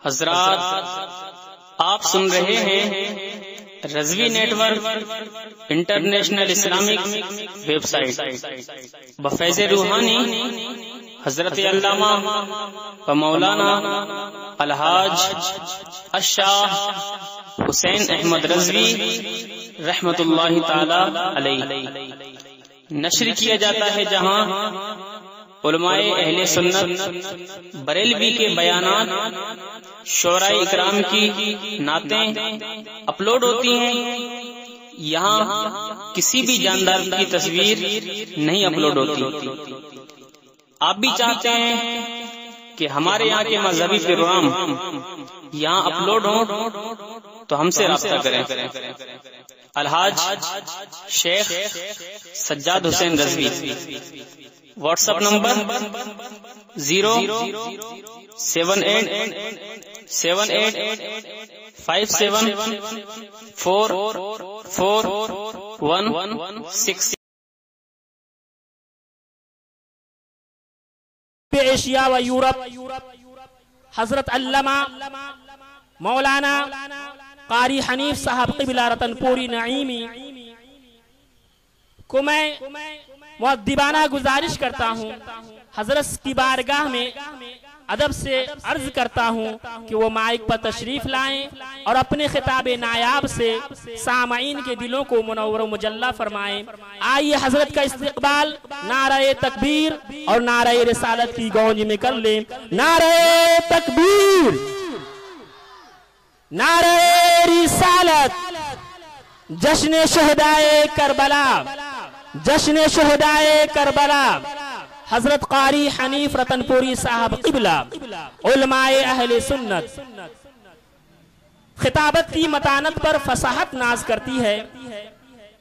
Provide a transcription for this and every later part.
हजरात, आप सुन रहे हैं Razvi network international Islamic website बफैज़ रूहानी हजरत अल्लामा व मौलाना अलहाज अशाह हुसैन अहमद रज़वी रहमतुल्लाहि ताला अलैह नश्र किया जाता है, जहां उलमाए अहले सुन्नत बरेलवी के बयानात शोराए इकराम की नातें अपलोड होती हैं। यहाँ किसी भी जानदार की तस्वीर नहीं अपलोड होती। आप भी चाहते हैं कि हमारे यहाँ के मजहबी प्रोग्राम यहाँ अपलोड हो तो हमसे राब्ता करें। Alhaj Sheikh Sajjad Hussain Razvi, WhatsApp number 07878574416। Asia व यूरोप हजरत अल्लामा मौलाना कारी हनीफ साहब क़िबला रतनपुरी नईमी को मैं मुअद्दिबाना गुजारिश करता हूँ, हजरत की बारगाह में अदब से अर्ज करता हूँ कि वो माइक पर तशरीफ लाएं और अपने खिताब नायाब से सामाईन के दिलों को मुनव्वर मुजल्ला फरमाएं। आइए हजरत का इस्तिकबाल नारे तकबीर और नारे रिसालत की गौंज में कर लें। नारे तकबीर, नारे रिसालत, जश्न शुहदाए करबला, जश्न शुहदाए करबला। हजरत कारी हनीफ रतनपुरी साहब क़िबला उलमाए अहले सुन्नत खिताबत की मतानत पर फसाहत नाज करती है,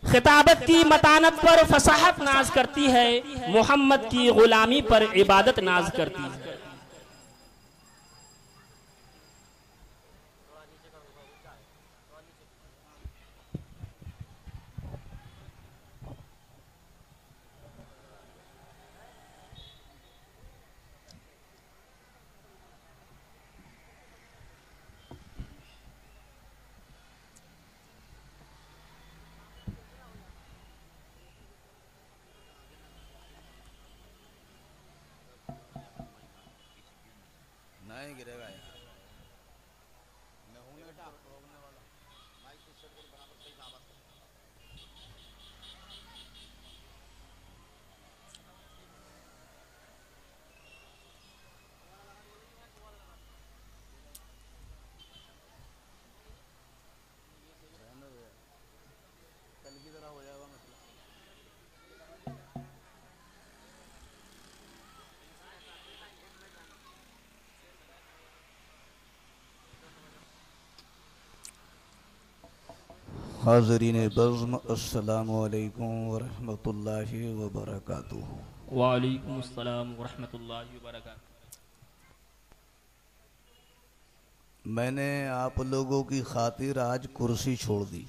खिताबत की मतानत पर फसाहत नाज करती है, मोहम्मद की गुलामी पर इबादत नाज करती है। हाज़रीन बज़्म अस्सलामु अलैकुम वरहमतुल्लाहि वबरकातुहू। वालेकुम अस्सलाम वरहमतुल्लाहि वबरकातुहू। मैंने आप लोगों की खातिर आज कुर्सी छोड़ दी।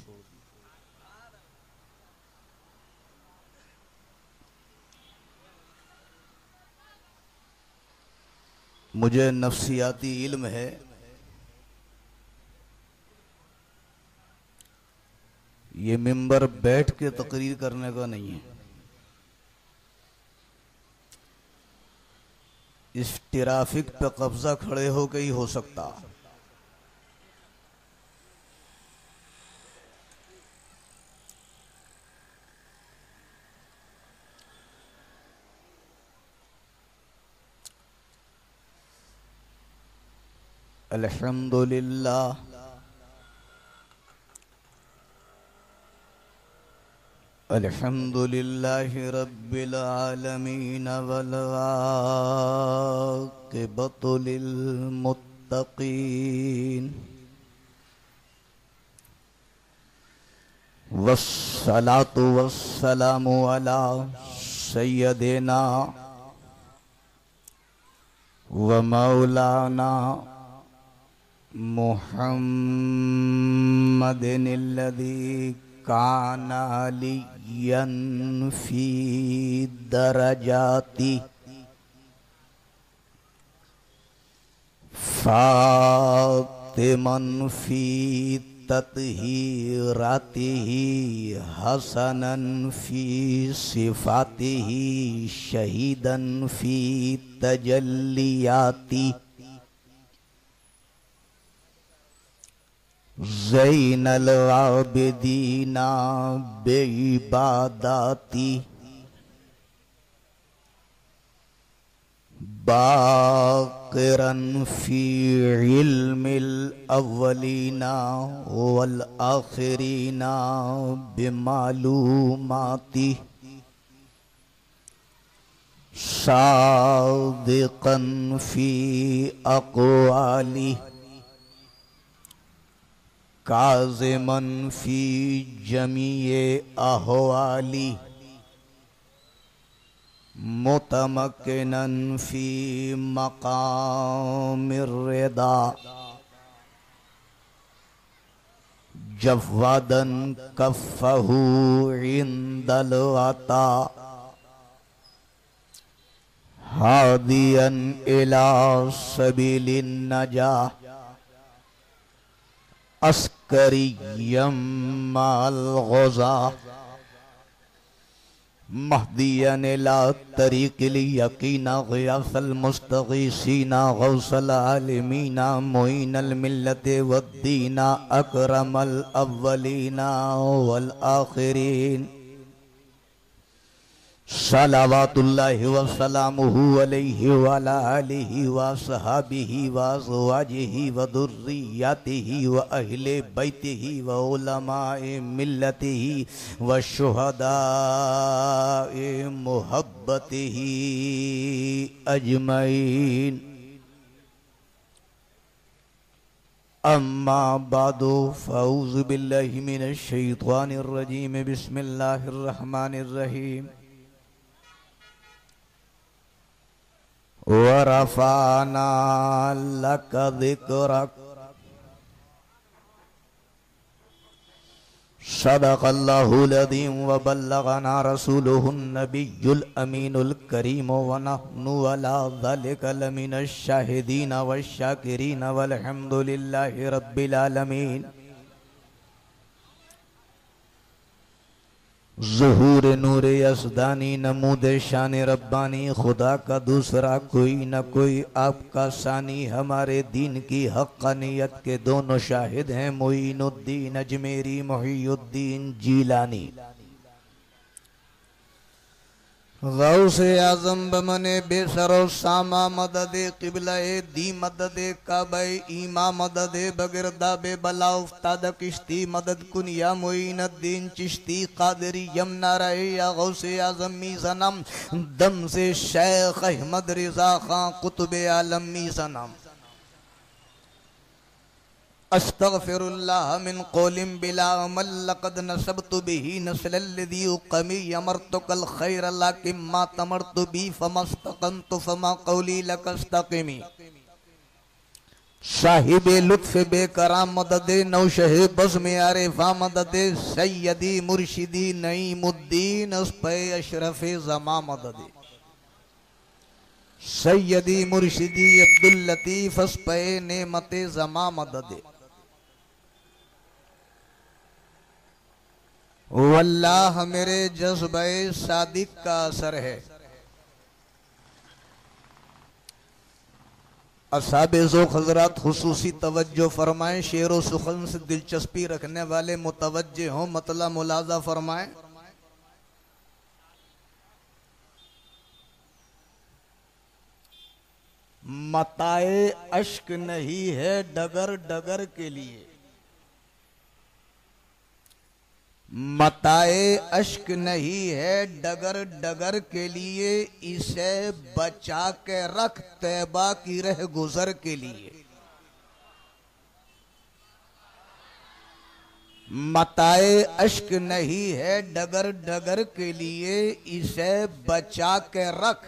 मुझे नफ्सियाती इल्म है, ये मिंबर बैठ के तकरीर करने का नहीं है। इस ट्रैफिक पे कब्जा खड़े होके ही हो सकता। अल्हम्दुलिल्लाह अल्हम्दुलिल्लाहि रब्बिल आलमीन वल आक़िबतु लिल मुत्तक़ीन वस्सलातु वस्सलामु अला सय्यदिना व मौलाना मुहम्मदिनिल्लज़ी काना लियन फी दरजाती फातिमन फी तत्हीरातिही हसनन फी सिफातिही शहीदन फी तजल्लियाती ज़ैनल आबिदीना बेइबादाती बाक़िरन फी इल्मिल अव्वलीना वल आखिरीना बिमालूमाती सादिक़न फी अक़वाली काज़िमन फी जमीए अहवाली मुतमक्किनन फी मक़ामिर रिदा जफ़्वादन कफ़्फ़हू इंदल अता हादियन इला सबीलिन नजाह अस्करियम माल ग़ज़ा महदियन इला तरीक़िल यक़ीना ग़ियासल मुस्तग़ीसीना ग़ौसल आलिमीना मुईनल मिल्लति वद्दीना अकरमल अव्वलीना वल आखिरीन सलावातुल्लाहि व सलामुहु अलैहि व अला आलिहि व असहाबिहि व अज़वाजिहि व दुर्रिय्यतिहि व अहले बैतिहि व उलमाए मिल्लतिहि व शुहदाए मुहब्बतिहि अजमईन। अम्मा बादो फ़अऊज़ु बिल्लाहि मिनश शैतानिर रजीम बिस्मिल्लाहिर रहमानिर रहीम। वरफ़अना लक ज़िक्रक सदक़ल्लाहुल अज़ीम व बल्लगना रसूलुहुन नबियुल अमीनुल करीम व नहनु अला ज़ालिका लमिनश शाहिदीन वश शाकिरीन वल्हम्दुलिल्लाहि रब्बिल आलमीन। ज़ुहूर नूर यसदानी नमूद शान रब्बानी खुदा का दूसरा कोई न कोई आपका सानी हमारे दीन की हक़्क़ानियत के दोनों शाहिद हैं मोइनुद्दीन अजमेरी मोहियुद्दीन जीलानी। गौसे आज़म बमने बेसरो सामा मददे क़िबलाए दी मददे काबे ईमा मददे बगिरदा बे बला उफ्ताद किश्ती मदद कुनिया मोइनुद्दीन चिश्ती क़ादिरी यमना रहे या गौसे आज़म मीज़नम दम से शेख अहमद रिज़ा खां कुतुबे आलमी सनम। अस्तग़फिरुल्लाह मिन क़ौलिन बिला अमल लक़द नसबतु बिही नस्लल्लज़ी उक़मी अमरतुकल खैर लाकिन मा तमरतु बी फमस्तक़मतु फमा क़ौली लकस्तक़िमी। साहिबे लुत्फ़ बेकराम मददे नौशहे बज़्म आरिफ़ा मददे सय्यदी मुर्शिदी नईमुद्दीन अस्पे अशरफ़े ज़मा मददे सय्यदी मुर्शिदी अब्दुल लतीफ़ अस्पे नेमते ज़मा मददे। वल्लाह मेरे जज्बे सादिक का असर है। असहाबे ज़ौक़ हज़रात खुसूसी तवज्जो फरमाएं। शेर व सुख़न से दिलचस्पी रखने वाले मुतवज्जे हों, मतलब मुलाज़ा फरमाएं। मताए अश्क नहीं है डगर डगर के लिए, मताए अश्क नहीं है डगर डगर के लिए, इसे बचा के रख तैबा की रह गुजर के लिए। मताए अश्क नहीं है डगर डगर के लिए, इसे बचा के रख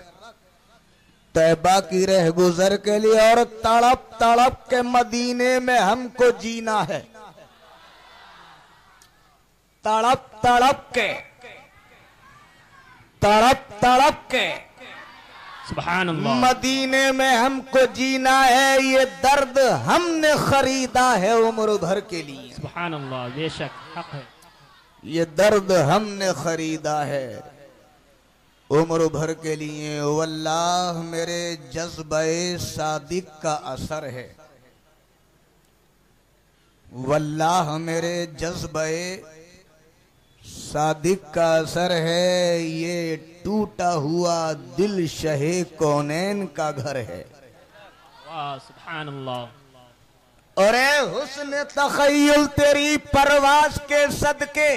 तैबा की रह गुजर के लिए। और तड़प तड़प के मदीने में हमको जीना है, तड़प तड़प के सुभान अल्लाह। मदीने में हमको जीना है, ये दर्द हमने खरीदा है उम्र भर के लिए। सुभान अल्लाह, बेशक हक है। ये दर्द हमने खरीदा है उम्र भर के लिए। वल्लाह मेरे जज्बे सादिक का असर है, वल्लाह मेरे जज्बे सादिक का असर है। ये टूटा हुआ दिल शहे कौनैन का घर है। वाह सुभान अल्लाह। और हुस्न तखय्युल तेरी परवाज के सदके,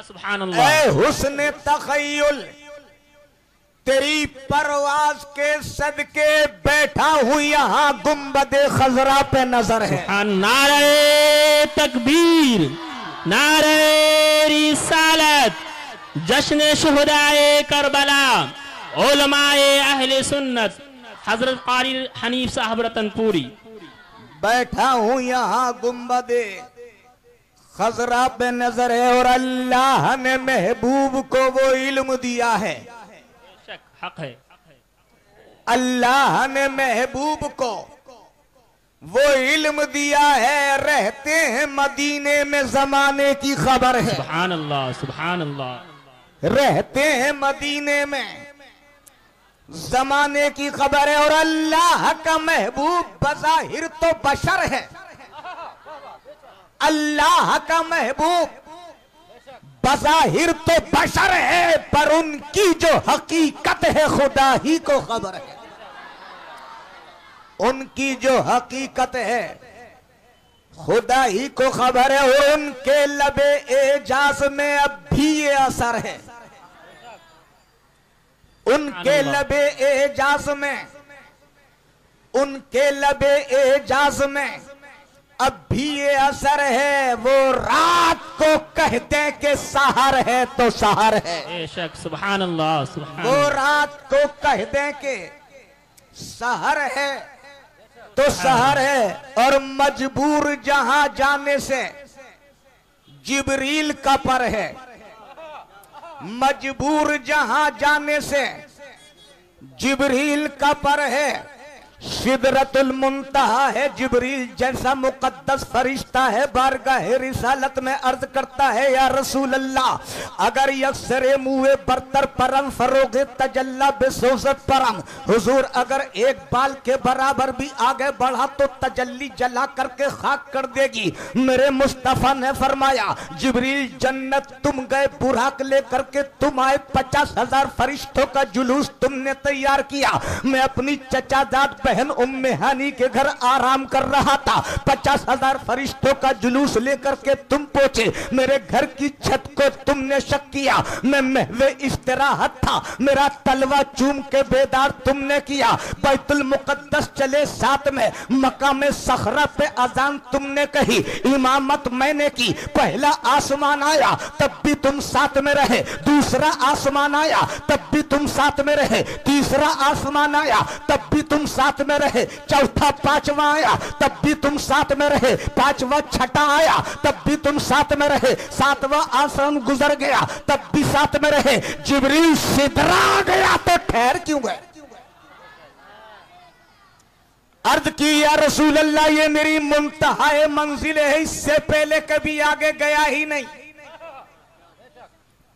सुभान अल्लाह। हुस्न तखय्युल तेरी परवाज के सदके बैठा हूं यहाँ गुंबदे खजरा पे नजर है। नारे तकबीर, नारे रिसालत, जश्न शुहदाए करबला, उलमाए अहले सुन्नत, हजरत कारी हनीफ साहब रतनपुरी। बैठा हूं यहाँ गुंबदे खजरा पे नजर है। और अल्लाह ने महबूब को वो इल्म दिया है, हक है। अल्लाह ने महबूब को वो इल्म दिया है। रहते हैं मदीने में जमाने की खबर है। सुभान अल्लाह, सुभान अल्लाह। रहते हैं मदीने में जमाने की खबर है। और अल्लाह का महबूब बज़ाहिर तो बशर है, अल्लाह का महबूब बज़ाहिर तो बशर है, पर उनकी जो हकीकत है खुदा ही को खबर है। उनकी जो हकीकत है खुदा ही को खबर है। और उनके लबे एजाज में अब भी ये असर है, उनके लबे एजाज में, उनके लबे एजाज में अब भी ये असर है। वो रात को कहते कि सहर है तो सहर है। बेशक सुभान अल्लाह, सुभान। वो रात को कहते कि सहर है तो सहर है। और मजबूर जहां जाने से जिब्रील का पर है, मजबूर जहां जाने से जिब्रील का पर है। सिदरतुल मुंतहा है, जिब्रील जैसा मुकद्दस फरिश्ता है। बारगाह रिसालत में अर्ज करता है, या रसूल अल्लाह अगर यक्सरे मुए बरतर परम फरोगे तजल्ला बेसोजत परम। हुजूर अगर एक बाल के बराबर भी आगे बढ़ा तो तजल्ली जला करके खाक कर देगी। मेरे मुस्तफा ने फरमाया, जिब्रील जन्नत तुम गए, बुराक लेकर के तुम आए, 50,000 फरिश्तों का जुलूस तुमने तैयार किया। मैं अपनी चचाजाद बहन उम्मे हानी के घर आराम कर रहा था, 50,000 फरिश्तों का जुलूस लेकर के तुम पहुंचे। मेरे घर की छत को तुमने शक किया, मैं महवे इस्तिराहत था, मेरा तलवा चूम के बेदार तुमने किया। बैतुल मुकद्दस चले साथ में, मकाम सखरा पे अजान तुमने कही, इमामत मैंने की। पहला आसमान आया तब भी तुम साथ में रहे, दूसरा आसमान आया तब भी तुम साथ में रहे, तीसरा आसमान आया तब भी तुम साथ में रहे, चौथा पांचवा आया तब भी तुम साथ में रहे, पांचवा छठा आया तब भी तुम साथ में रहे, सातवां आसमान गुजर गया तब भी साथ में रहे। जिब्रील सिदरा गया तो ठहर क्यों गए? अर्ज की, या रसूल अल्लाह ये मेरी मुंतहाए मंजिल है, इससे पहले कभी आगे गया ही नहीं।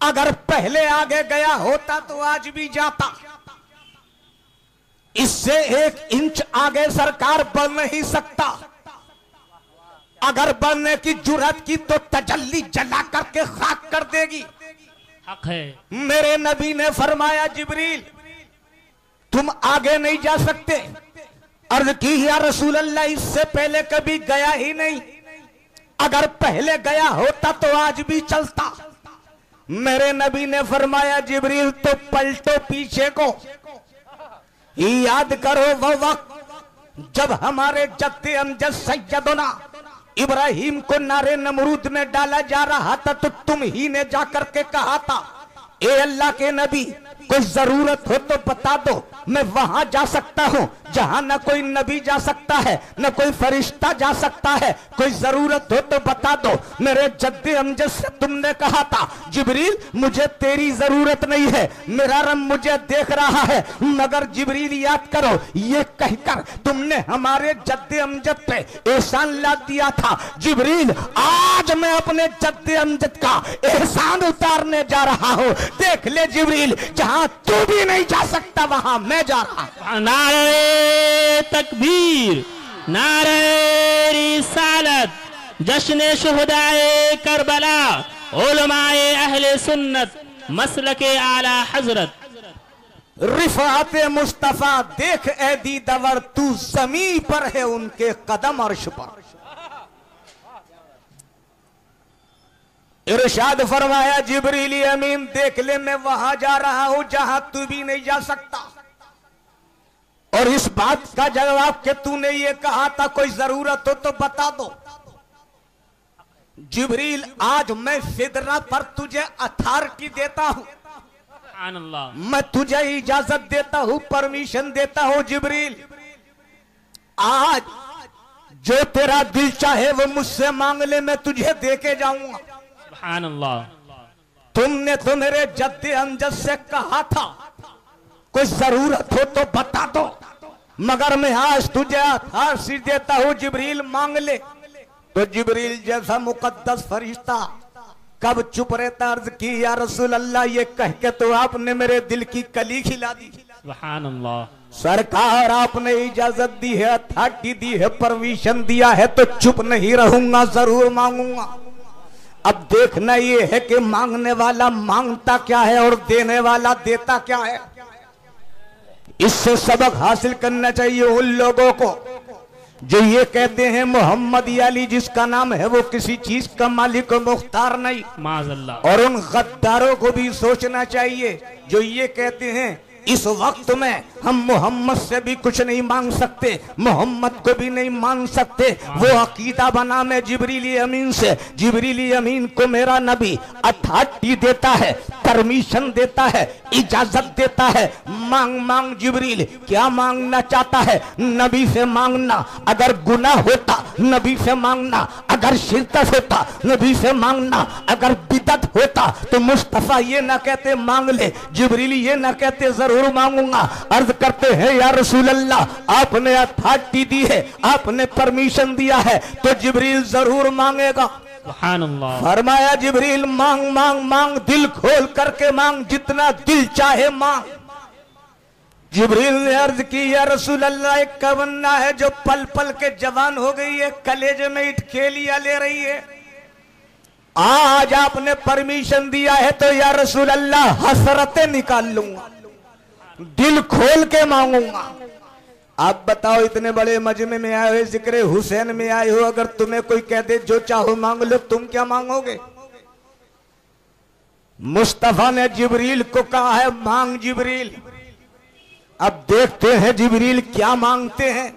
अगर पहले आगे गया होता तो आज भी जाता, इससे 1 इंच आगे सरकार बढ़ नहीं सकता। अगर बढ़ने की जुर्रत की तो तजल्ली जला करके खाक कर देगी। हक है। मेरे नबी ने फरमाया, जिब्रील तुम आगे नहीं जा सकते। अर्ज की, या रसूल अल्लाह इससे पहले कभी गया ही नहीं, अगर पहले गया होता तो आज भी चलता। मेरे नबी ने फरमाया, जिब्रील तो पलटो पीछे को, याद करो वो वक्त जब हमारे जद्दे अमजद सैयदना इब्राहिम को नारे नमरूद में डाला जा रहा था, तो तुम ही ने जाकर के कहा था, ए अल्लाह के नबी कोई जरूरत हो तो बता दो, मैं वहां जा सकता हूं। जहां न कोई नबी जा सकता है न कोई फरिश्ता जा सकता है, कोई जरूरत हो तो बता दो। मेरे जद्दे अमजद से तुमने कहा था जिब्रील मुझे तेरी जरूरत नहीं है, मेरा रब मुझे देख रहा है, मगर जिब्रील याद करो ये कहकर तुमने हमारे जद्दे अमजद पे एहसान लाद दिया था। जिब्रील आज मैं अपने जद्दे अमजद का एहसान उतारने जा रहा हूं। देख ले जिब्रील, जहां तू भी नहीं जा सकता वहां मैं जा रहा हूं। नारे तकबीर, नारे रिसालत, जश्न शुहदाए करबला, उलमाए अहले सुन्नत, मसलके आला हजरत। रिफात मुस्तफा देख ए दीदावर, तू जमीन पर है उनके कदम अर्श पर। इरशाद फरमाया जिब्रील अमीन देख ले मैं वहां जा रहा हूं जहां तू भी नहीं जा सकता। और इस बात का जवाब कि तूने ये कहा था कोई जरूरत हो तो बता दो। जिब्रील आज मैं सिदरा पर तुझे अथॉरिटी देता हूं, मैं तुझे इजाजत देता हूं, परमिशन देता हूं। जिब्रील आज जो तेरा दिल चाहे वो मुझसे मांग ले, मैं तुझे देके जाऊंगा। सुभान अल्लाह। तुमने तो मेरे जद्दे अमजद से कहा था कोई जरूरत हो तो बता दो, मगर मैं आज तुझे अथॉरिटी देता हूं जिब्रील मांग ले। तो जिब्रील जैसा मुकद्दस फरिश्ता कब चुप रहता, अर्ज की या रसूल अल्लाह ये कह के तो आपने मेरे दिल की कली खिला दी। सुभान अल्लाह। सरकार आपने इजाजत दी है, अथॉरिटी दी है, परमिशन दिया है तो चुप नहीं रहूंगा, जरूर मांगूंगा। अब देखना ये है कि मांगने वाला मांगता क्या है और देने वाला देता क्या है। इससे सबक हासिल करना चाहिए उन लोगों को जो ये कहते हैं मोहम्मद अली जिसका नाम है वो किसी चीज का मालिक और मुख्तार नहीं। माज़अल्लाह। और उन गद्दारों को भी सोचना चाहिए जो ये कहते हैं इस वक्त में हम मोहम्मद से भी कुछ नहीं मांग सकते, मोहम्मद को भी नहीं मान सकते। वो अकीदा बना मैं जिब्रील अमीन से, जिब्रील अमीन को मेरा नबी अथॉरिटी देता है, परमिशन देता है, इजाजत देता है। मांग मांग जिब्रील, क्या मांगना चाहता है नबी से मांगना। अगर गुनाह होता नबी से मांगना, अगर शिरकत होता नबी से मांगना, अगर बिदत होता तो मुस्तफा ये ना कहते मांग ले, जिब्रील ये ना कहते जरूर मांगूंगा। अर्ज करते हैं या रसूल अल्लाह आपने अथॉरिटी दी है, आपने परमिशन दिया है तो जिब्रील जरूर मांगेगा। सुभान अल्लाह। फरमाया जिब्रील मांग मांग मांग, दिल खोल करके मांग, जितना दिल चाहे मांग। जिब्रील ने अर्ज की या रसूल अल्लाह एक तमन्ना है जो पल पल के जवान हो गई है, कलेजे में इटखेलियां ले रही है। आज आपने परमिशन दिया है तो या रसूल अल्लाह हसरतें निकाल लूंगा, दिल खोल के मांगूंगा। आप बताओ इतने बड़े मजमे में आए हो, जिक्र हुसैन में आए हो, अगर तुम्हें कोई कह दे जो चाहो मांग लो, तुम क्या मांगोगे? मुस्तफा ने जिब्रील को कहा है मांग जिब्रील। अब देखते हैं जिब्रील क्या मांगते हैं।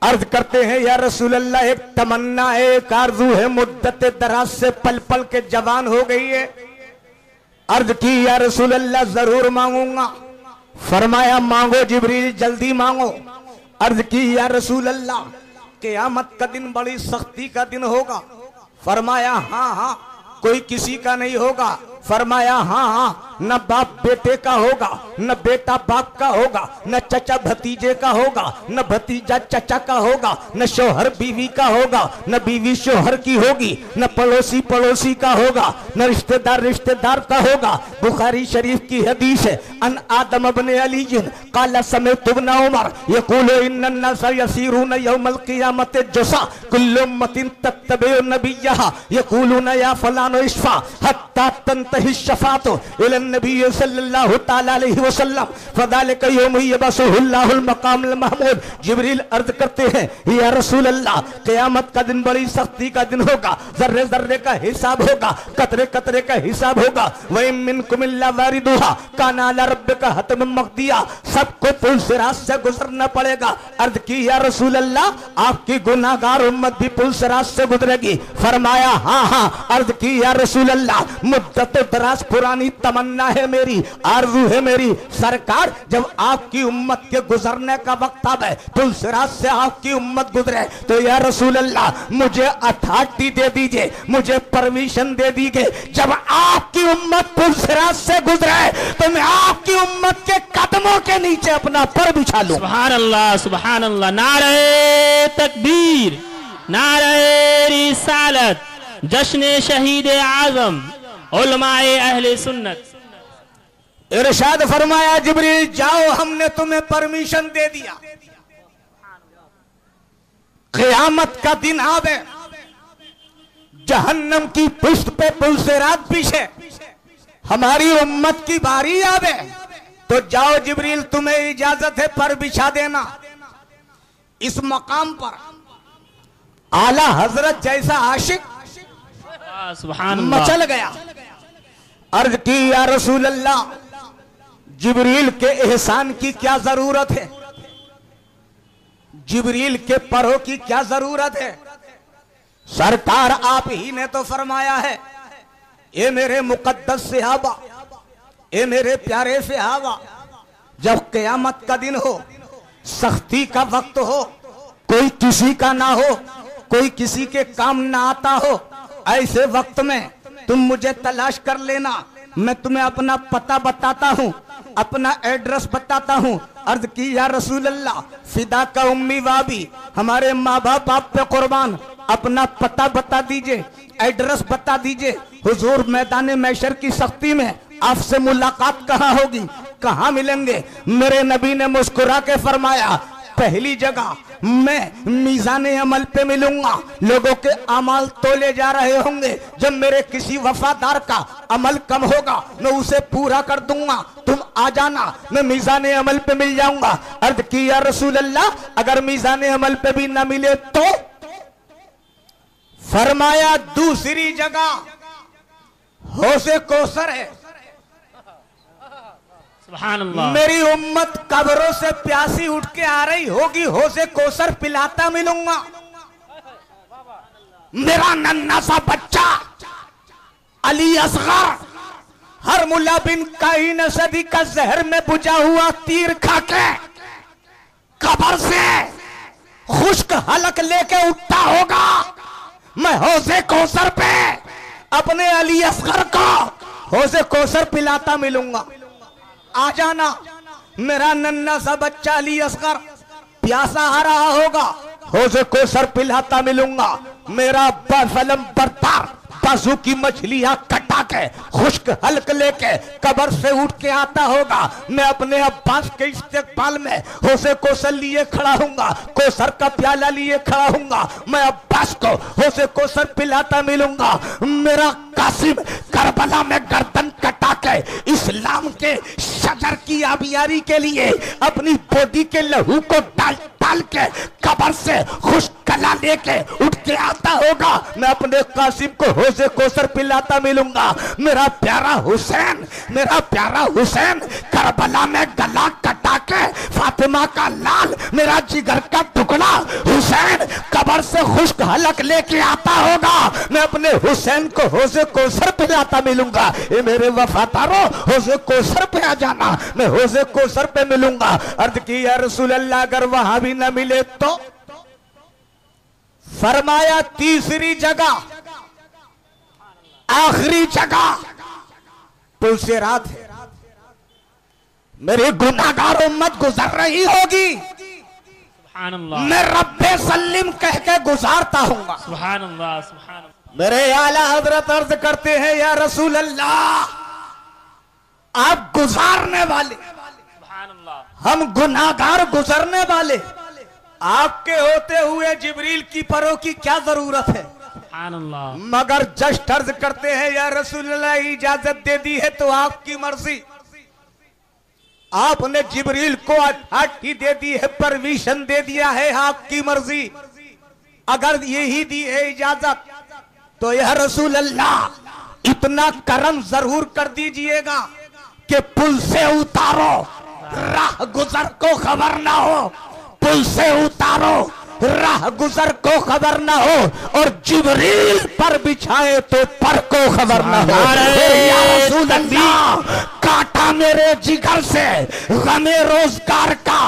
अर्ज करते हैं या रसूल अल्लाह एक तमन्ना है, एक आरज़ू है, मुद्दत दराज से पल पल के जवान हो गई है। अर्ज की या रसूल अल्लाह जरूर मांगूंगा। फरमाया मांगो जिब्रील जल्दी मांगो। अर्ज की या रसूल अल्लाह क़यामत का दिन बड़ी सख्ती का दिन होगा। फरमाया हाँ हाँ, कोई किसी का नहीं होगा। फरमाया हाँ हाँ, न बाप बेटे का होगा, न बेटा बाप का होगा, न चचा भतीजे का होगा, न भतीजा चचा का होगा, न शोहर बीवी का होगा, न बीवी शोहर की होगी, न पड़ोसी पड़ोसी का होगा, न रिश्तेदार रिश्तेदार का होगा। बुखारी शरीफ की हदीस है अन आदम इब्न अली काला समेत इब्न उमर यक़ूलु इन्नन नास यसीरून यौमल क़ियामत जुसा कुल्लु उम्मतिन तत्तबिउ नबिय्यहा यक़ूलून या फलानो इश्फा हत्ता तंतहि शफ़ाअतु इला नबी सल्लल्लाहु तआला अलैहि वसल्लम फज़ालिका यौम यबसुहुल्लाहुल मक़ामुल महमूद। जिब्रील अर्ज करते हैं या रसूल अल्लाह क़यामत का दिन बड़ी सख्ती का दिन होगा, जर्रे जर्रे का हिसाब होगा, कतरे कतरे का हिसाब होगा। व इन मिनकुम इल्ला वारिदुहा काना अला रब्बिका हतमम मक़दिया, सबको पुल सिरात से गुजरना पड़ेगा। अर्ज की या रसूल अल्लाह आपकी गुनाहगार उम्मत भी पुल सिरात से गुजरेगी। फरमाया हाँ हाँ। अर्ज की या रसूल अल्लाह मुद्दत दराज पुरानी तमन्ना तमन्ना है मेरी, आरज़ू है मेरी सरकार, जब आपकी उम्मत के गुजरने का वक्त आवे, पुलसिरात से आपकी उम्मत गुजरे, तो या रसूल अल्लाह मुझे अथॉरिटी दे दीजिए, मुझे परमिशन दे दीजिए, जब आपकी उम्मत पुलसिरात से गुजरे तो मैं आपकी उम्मत के कदमों के नीचे अपना पर बिछा लूं। सुभान अल्लाह, सुभान अल्लाह। नारे तकबीर, नारे रिसालत, जश्न शहीद आजम, उलमाए अहले सुन्नत। इरशाद फरमाया जिब्रील जाओ, हमने तुम्हें परमिशन दे दिया, क़यामत का दिन आवे, जहन्नम की पुष्ट पे पुलसिरात पीछे हमारी उम्मत की बारी आवे, तो जाओ जिब्रील तुम्हें इजाजत है पर बिछा देना। इस मकाम पर आला हजरत जैसा आशिक सुभान अल्लाह मचल गया। अर्ज की या रसूल अल्लाह जिब्रील के एहसान की क्या जरूरत है, जिब्रील के परों की क्या जरूरत है। सरकार आप ही ने तो फरमाया है, ए मेरे मुकद्दस सहाबा, ए मेरे प्यारे सहाबा, जब क़यामत का दिन हो, सख्ती का वक्त हो, कोई किसी का ना हो, कोई किसी के काम ना आता हो, ऐसे वक्त में तुम मुझे तलाश कर लेना, मैं तुम्हें अपना पता बताता हूँ, अपना एड्रेस बताता हूँ। अर्ज की या रसूल अल्लाह फिदा का उम्मी वाबी, हमारे माँ बाप आप पे कुर्बान, अपना पता बता दीजिए, एड्रेस बता दीजिए। हुजूर मैदान मैशर की सख्ती में आपसे मुलाकात कहाँ होगी, कहाँ मिलेंगे। मेरे नबी ने मुस्कुरा के फरमाया पहली जगह मैं मीज़ान अमल पे मिलूंगा, लोगों के अमल तोले जा रहे होंगे, जब मेरे किसी वफादार का अमल कम होगा मैं उसे पूरा कर दूंगा, तुम आ जाना, मैं मीज़ान अमल पे मिल जाऊंगा। अर्ज की या रसूल अल्लाह अगर मीज़ान अमल पे भी न मिले तो? फरमाया दूसरी जगह हौज़े कौसर है, सुभान अल्लाह। मेरी उम्मत कब्रों से प्यासी उठ के आ रही होगी, हौज़े कौसर पिलाता मिलूंगा। मेरा नन्हा सा बच्चा अली असगर हर मुल्ला बिन काइन सदी का जहर में बुझा हुआ तीर खा के कब्र से खुश्क हलक लेके उठता होगा, मैं हौज़े कौसर पे अपने अली असगर को हौज़े कौसर पिलाता मिलूंगा। आ जाना, मेरा नन्हा सा बच्चा अली असगर प्यासा आ रहा होगा, हौज़े कौसर पिलाता मिलूंगा। मेरा बफलम बरतार बाजू की मछलियां कटा के खुश्क हल्क लेके कब्र से उठ के आता होगा, मैं अपने अब्बास के इस्तेकबाल में हौज़े कौसर लिए खड़ा हूंगा, कौसर का प्याला लिए खड़ा हूंगा, मैं अब्बास को हौज़े कौसर पिलाता मिलूंगा। मेरा कासिम करबला में गर्दन कटा के इस्लाम के शजर की आबियारी के लिए अपनी बॉडी के लहू को डाल डाल के कब्र से खुश कला लेके उठ के आता होगा, मैं अपने कासिम को हौज़े कौसर पिलाता मिलूंगा। मेरा प्यारा हुसैन, मेरा प्यारा हुसैन करबला में गला कटा के फातिमा का लाल मेरा जिगर का टुकड़ा हुसैन कब्र से खुश्क हलक लेके आता होगा, मैं अपने हुसैन को हौज़े कौसर पिलाता मिलूंगा। ये मेरे वफादारों हौज़े कौसर पे आ जाना, मैं हौज़े कौसर पे मिलूंगा। अर्ज की या रसूल अल्लाह अगर वहां भी न मिले तो? फरमाया तीसरी जगह आखिरी जगह पुलसिरात है, मेरी गुनाहगार उम्मत गुजर रही होगी, सुभान अल्लाह, मैं रब्बे सल्लिम कह के गुजारता हूंगा। सुभान अल्लाह, सुभान अल्लाह। मेरे आला हजरत अर्ज करते हैं या रसूल अल्लाह आप गुजारने वाले, सुभान अल्लाह, हम गुनाहगार गुजरने वाले, आपके होते हुए जिब्रील की परों की क्या जरूरत है। सुभान अल्लाह। मगर जस्ट अर्ज करते हैं या रसूल अल्लाह इजाजत दे दी है तो आपकी मर्जी, आपने जिब्रील को अथॉरिटी दे दी है, परमिशन दे दिया है, आपकी मर्जी। अगर यही दी है इजाजत तो यह रसूल अल्लाह इतना करम जरूर कर दीजिएगा कि पुल से उतारो राह गुजर को खबर ना हो, पुल से उतारो राह गुजर को खबर ना हो, और जिब्रील पर बिछाए तो पर को खबर ना हो। या रसूल अल्लाह, काटा मेरे जिगर से गमे रोजगार का,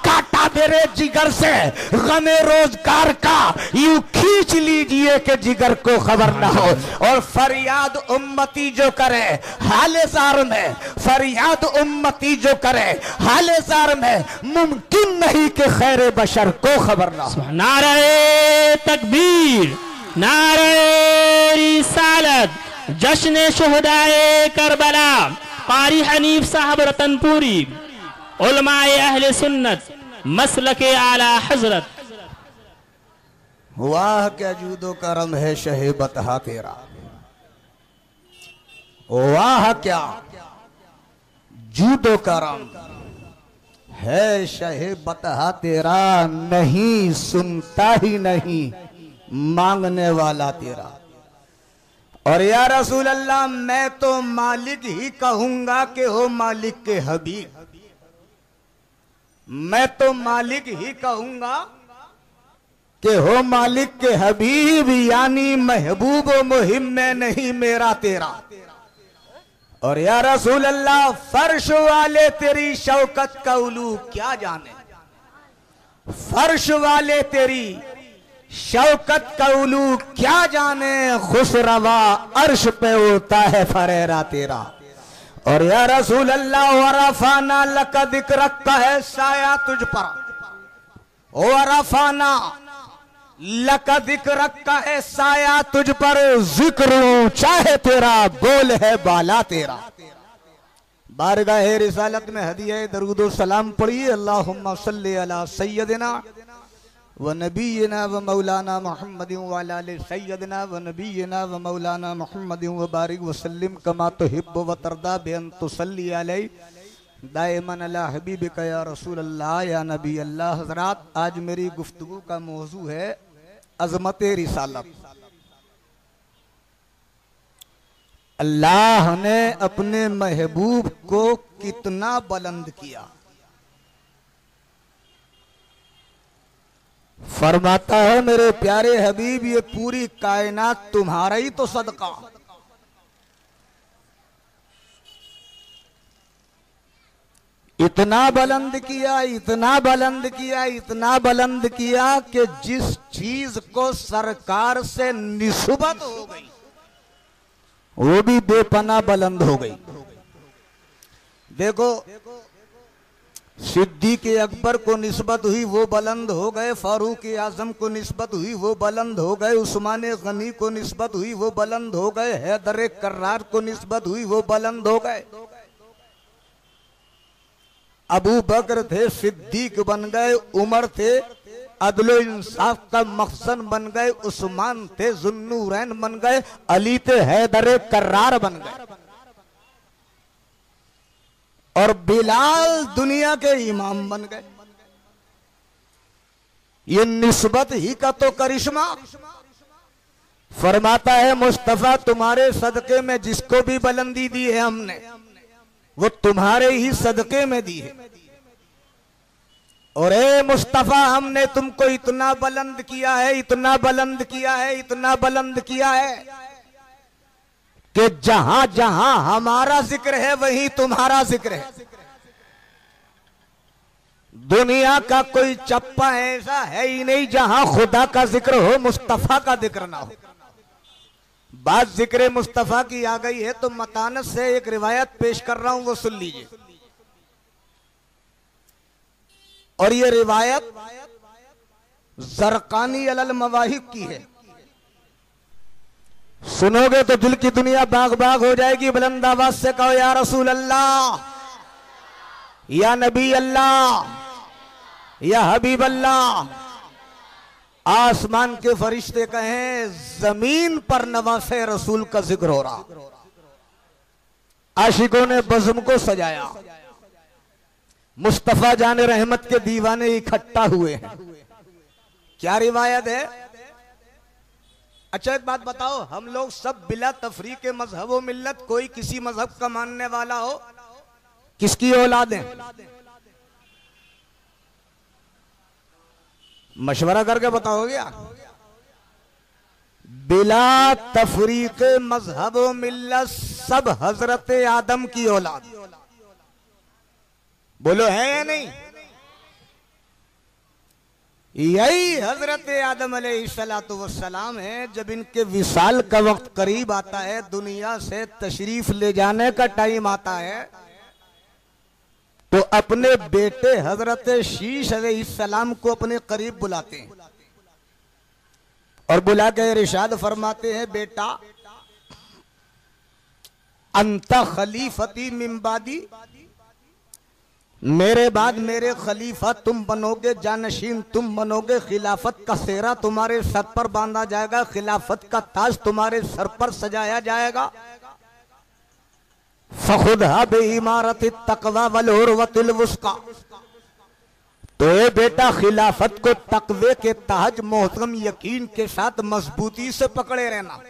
काटा मेरे जिगर से गमे रोजगार का, यूं खींच लीजिए कि जिगर को खबर ना हो। और फरियाद उम्मती जो करे हाले जार में, फरियाद उम्मती जो करे हाले जार में, मुमकिन नहीं कि खैर बशर को खबर ना हो। नारे तकबीर, नारे रिसालत, जश्न शुहदाए करबला, कारी हनीफ साहब रतनपुरी, उलमाए अहले सुन्नत, मसलके आला हजरत। वाह क्या जूदो करम है शहे बतहा तेरा, वाह क्या जूदो करम है शहे बतहा तेरा, नहीं सुनता ही नहीं मांगने वाला तेरा। और या रसूल अल्लाह, मैं तो मालिक ही कहूंगा कि हो मालिक के हबीब, मैं तो मालिक ही कहूंगा कि हो मालिक के हबीब, यानी महबूब मुहिम में नहीं मेरा तेरा। और या रसूल अल्लाह, फर्श वाले तेरी शौकत का उलू क्या जाने, फर्श वाले तेरी शौकत का उलू क्या जाने, खुशरवा अर्श पे होता है फरेरा तेरा। और या रसूल अल्लाह, वरफाना लका दिक्र का है साया तुझ पर, वरफाना लका दिक्र का है साया तुझ पर, जिक्र चाहे तेरा बोल है बाला तेरा। बारगाह रिसालत में हदिया दरूदो सलाम पढ़िए। अल्लाहुम्मा सल्ली अला सय्यदिना व नबीना व मौलाना मुहम्मद व अला आलि सय्यदिना व नबीना व मौलाना मुहम्मद व बारिक व सल्लिम कमा तुहिब्बु व तरदा बिअन तुसल्ली अलैहि दाइमन अला हबीबिका या रसूल अल्लाह या नबी अल्लाह। हज़रात, आज मेरी गुफ्तगू का मौजू है अज़मत रिसालत। अल्लाह ने अपने महबूब को कितना बुलंद किया। फरमाता है मेरे प्यारे हबीब, ये पूरी कायनात तुम्हारा ही तो सदका। इतना बुलंद किया, इतना बुलंद किया, इतना बुलंद किया कि जिस चीज को सरकार से निस्बत हो गई वो भी बेपना बुलंद हो गई। देखो, सिद्दीक़ अकबर को निस्बत हुई वो बुलंद हो गए, फारूक आजम को निस्बत हुई वो बुलंद हो गए, उस्मान गनी को निस्बत हुई वो बुलंद हो गए, हैदर कर्रार को निस्बत हुई वो बुलंद हो गए। अबू बकर थे, सिद्दीक बन गए, उमर थे, अदलो इंसाफ का मकसद बन गए, उस्मान थे, जुन्नूरैन बन गए, अली थे, हैदर कर्रार बन गए, और बिलाल दुनिया के इमाम बन गए। ये निस्बत ही का तो करिश्मा। फरमाता है मुस्तफा, तुम्हारे सदके में जिसको भी बुलंदी दी है हमने, वो तुम्हारे ही सदके में दी है। और ए मुस्तफा, हमने तुमको इतना बुलंद किया है, इतना बुलंद किया है, इतना बुलंद किया है कि जहां जहां हमारा जिक्र है वहीं तुम्हारा जिक्र है। दुनिया का कोई चप्पा ऐसा है ही नहीं जहां खुदा का जिक्र हो, मुस्तफा का जिक्र ना हो। बात जिक्र मुस्तफा की आ गई है तो मतानत से एक रिवायत पेश कर रहा हूं, वो सुन लीजिए। और ये रिवायत ज़रक़ानी अलल मवाहिब की है। सुनोगे तो दिल की दुनिया बाग बाग हो जाएगी। बुलंद आवाज से कहो या रसूल अल्लाह, या नबी अल्लाह, या हबीब अल्लाह। आसमान के फरिश्ते कहें, जमीन पर नवासे रसूल का जिक्र हो रहा। आशिकों ने बज़्म को सजाया, मुस्तफा जाने रहमत के दीवाने इकट्ठा हुए हैं। क्या रिवायत है? अच्छा एक बात बताओ, हम लोग सब बिला तफरीक के मजहब व मिल्लत, कोई किसी मजहब का मानने वाला हो, किसकी औलाद है? मशवरा करके बताओगे क्या? बिला तफरीक मजहब व मिल्लत सब हजरत आदम की औलाद। बोलो है या नहीं? यही हजरत आदम अलैहिस्सलातु वस्सलाम है। जब इनके विसाल का वक्त करीब आता है, दुनिया से तशरीफ ले जाने का टाइम आता है, तो अपने बेटे हजरत शीश अलैहिस्सलाम को अपने करीब बुलाते हैं और बुला के इरशाद फरमाते हैं, बेटा अंता खलीफती मिन बादी, मेरे बाद मेरे खलीफा तुम बनोगे, जानशीन तुम बनोगे, खिलाफत का सेहरा तुम्हारे सर पर बांधा जाएगा, खिलाफत का ताज तुम्हारे सर पर सजाया जाएगा। फखुदहा बेइमारत तकवा वल उर्वतिल वुस्का, तो ये बेटा खिलाफत को तकवे के ताज मोहतरम यकीन के साथ मजबूती से पकड़े रहना।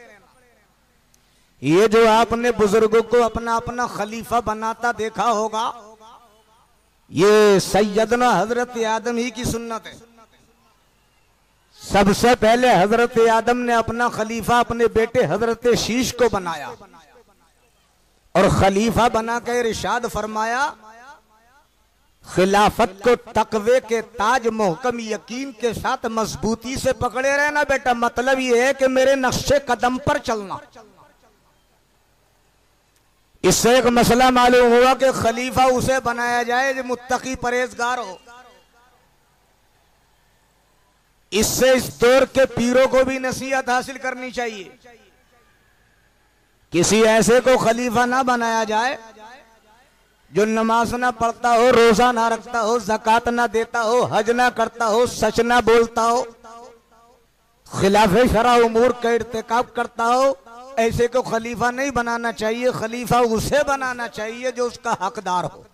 ये जो आपने बुजुर्गों को अपना अपना खलीफा बनाता देखा होगा, ये सैयदना हजरत आदम ही की सुन्नत है। सबसे पहले हजरत आदम ने अपना खलीफा अपने बेटे हजरत शीश को बनाया और खलीफा बना के इरशाद फरमाया, खिलाफत को तकवे के ताज मोहकम यकीन के साथ मजबूती से पकड़े रहना बेटा। मतलब ये है कि मेरे नक्शे कदम पर चलना। इससे एक मसला मालूम हुआ कि खलीफा उसे बनाया जाए जो मुत्तकी परहेजगार हो। इससे इस दौर के पीरों को भी नसीहत हासिल करनी चाहिए। किसी ऐसे को खलीफा ना बनाया जाए जो नमाज ना पढ़ता हो, रोजा ना रखता हो, ज़कात ना देता हो, हज ना करता हो, सच ना बोलता हो, खिलाफे शरा उमूर का इर्तिकाब करता हो। ऐसे को खलीफा नहीं बनाना चाहिए। खलीफा उसे बनाना चाहिए जो उसका हकदार हो।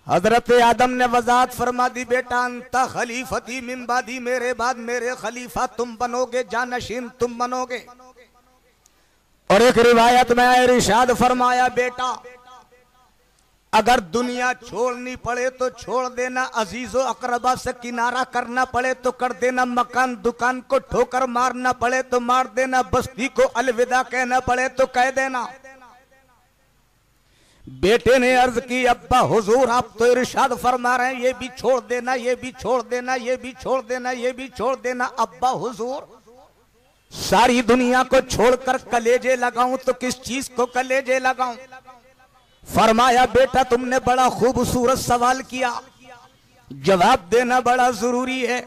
हजरत आदम ने वजाहत फरमा दी, बेटा अंता खलीफती मिन बादी, मेरे बाद मेरे खलीफा तुम बनोगे, जानशीन तुम बनोगे। और एक रिवायत में इरशाद फरमाया, बेटा अगर दुनिया छोड़नी पड़े तो छोड़ देना, अजीजो अकरबा से किनारा करना पड़े तो कर देना, मकान दुकान को ठोकर मारना पड़े तो मार देना, बस्ती को अलविदा कहना पड़े तो कह देना। बेटे ने अर्ज की, अब्बा हुजूर आप तो इरशाद फरमा रहे हैं ये भी छोड़ देना, ये भी छोड़ देना, ये भी छोड़ देना, ये भी छोड़ देना। अब्बा हुजूर सारी दुनिया को छोड़कर कलेजे लगाऊं तो किस चीज को कलेजे लगाऊं? फरमाया, बेटा तुमने बड़ा खूबसूरत सवाल किया, जवाब देना बड़ा जरूरी है।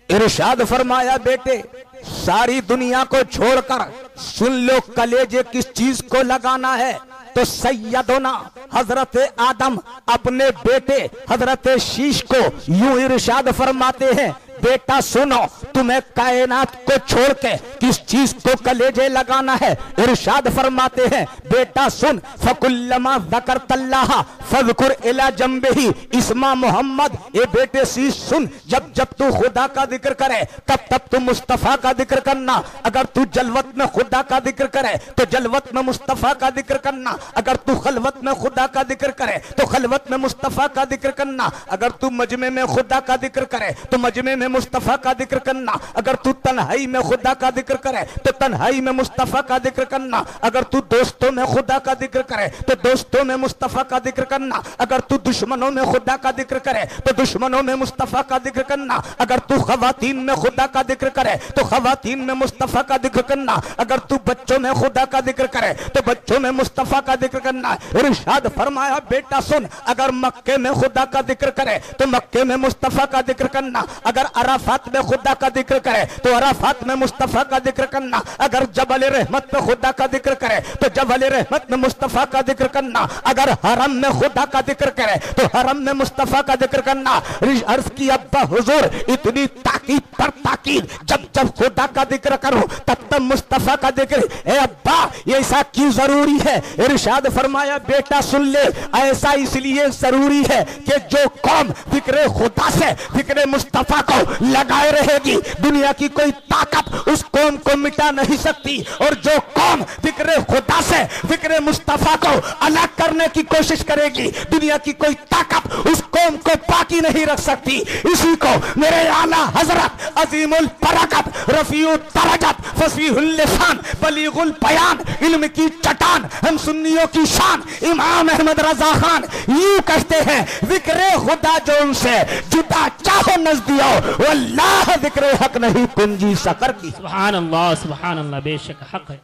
इरशाद फरमाया, बेटे सारी दुनिया को छोड़कर सुन लो कलेजे किस चीज को लगाना है। तो सैयदना हजरत आदम अपने बेटे हजरत शीश को यूं इरशाद फरमाते हैं, बेटा सुनो तुम्हें कायनात को छोड़ के किस चीज को कलेजे लगाना है। इरशाद फरमाते हैं, बेटा सुन, फकुल्लमा ज़करतल्लाह फज़कुर इला जंबिही इस्मा मोहम्मद। ये बेटे शीश सुन, जब जब तू खुदा का जिक्र करे तब तब तू मुस्तफा का जिक्र करना। अगर तू जलवत में खुदा का जिक्र करे तो जलवत में मुस्तफा का जिक्र करना। अगर तू खलवत में खुदा का जिक्र करे तो खलवत में मुस्तफा का जिक्र करना। अगर तू मजमे में खुदा का जिक्र करे तो मजमे में मुस्तफा का जिक्र करना। अगर तू तन्हाई में खुदा का जिक्र करे तो तन्हाई में मुस्तफा का जिक्र करना। अगर तू दोस्तों में खुदा का जिक्र करे तो दोस्तों में मुस्तफा का जिक्र करना। अगर तू दुश्मनों में खुदा का जिक्र करे तो दुश्मनों में मुस्तफा का जिक्र करना। अगर तू खवातीन में खुदा का जिक्र करे तो खवातीन में मुस्तफा का जिक्र करना। अगर तू बच्चों में खुदा का जिक्र करे तो बच्चों में मुस्तफा का जिक्र करना। इरशाद फरमाया, बेटा सुन, अगर मक्के में खुदा का जिक्र करे तो मक्के में मुस्तफा का जिक्र करना। अगर अराफात में खुदा का जिक्र करे तो अराफात में मुस्तफा का जिक्र करना। अगर जबल रहमत पे खुदा का जिक्र करे तो जबल रहमत में मुस्तफा का जिक्र करना। अगर हरम में खुदा का जिक्र करे तो हरम में मुस्तफा का जिक्र करना। अर्ज की, अब्बा हुजूर इतनी ताकीद पर ताकीद, जब जब खुदा का जिक्र करो तब तब मुस्तफा का जिक्र। ए अब्बा ये ऐसा क्यों जरूरी है? इरशाद फरमाया, बेटा सुन ले, ऐसा इसलिए जरूरी है कि जो कौम फिक्रे खुदा से फिक्रे मुस्तफा को लगाए रहेगी दुनिया की कोई ताकत उस कौम को मिटा नहीं सकती। और जो कौम जिक्र खुदा से जिक्र मुस्तफा को अलग करने की कोशिश करेगी, दुनिया की कोई ताकत उस कौम को बाकी नहीं रख सकती। इसी को मेरे आला हजरत अजीमुल बरकत रफीउल दरजत फसीहुल लिसान बलीगुल बयान इल्म की चट्टान हम सुन्नियों की शान इमाम अहमद रजा खान यूं कहते हैं, जिक्र खुदा जो उनसे जुदा चाहो नजदियो वल्लाह जिक्र हक नहीं कुंजी शकर की। सुभान अल्लाह बेशक हक है।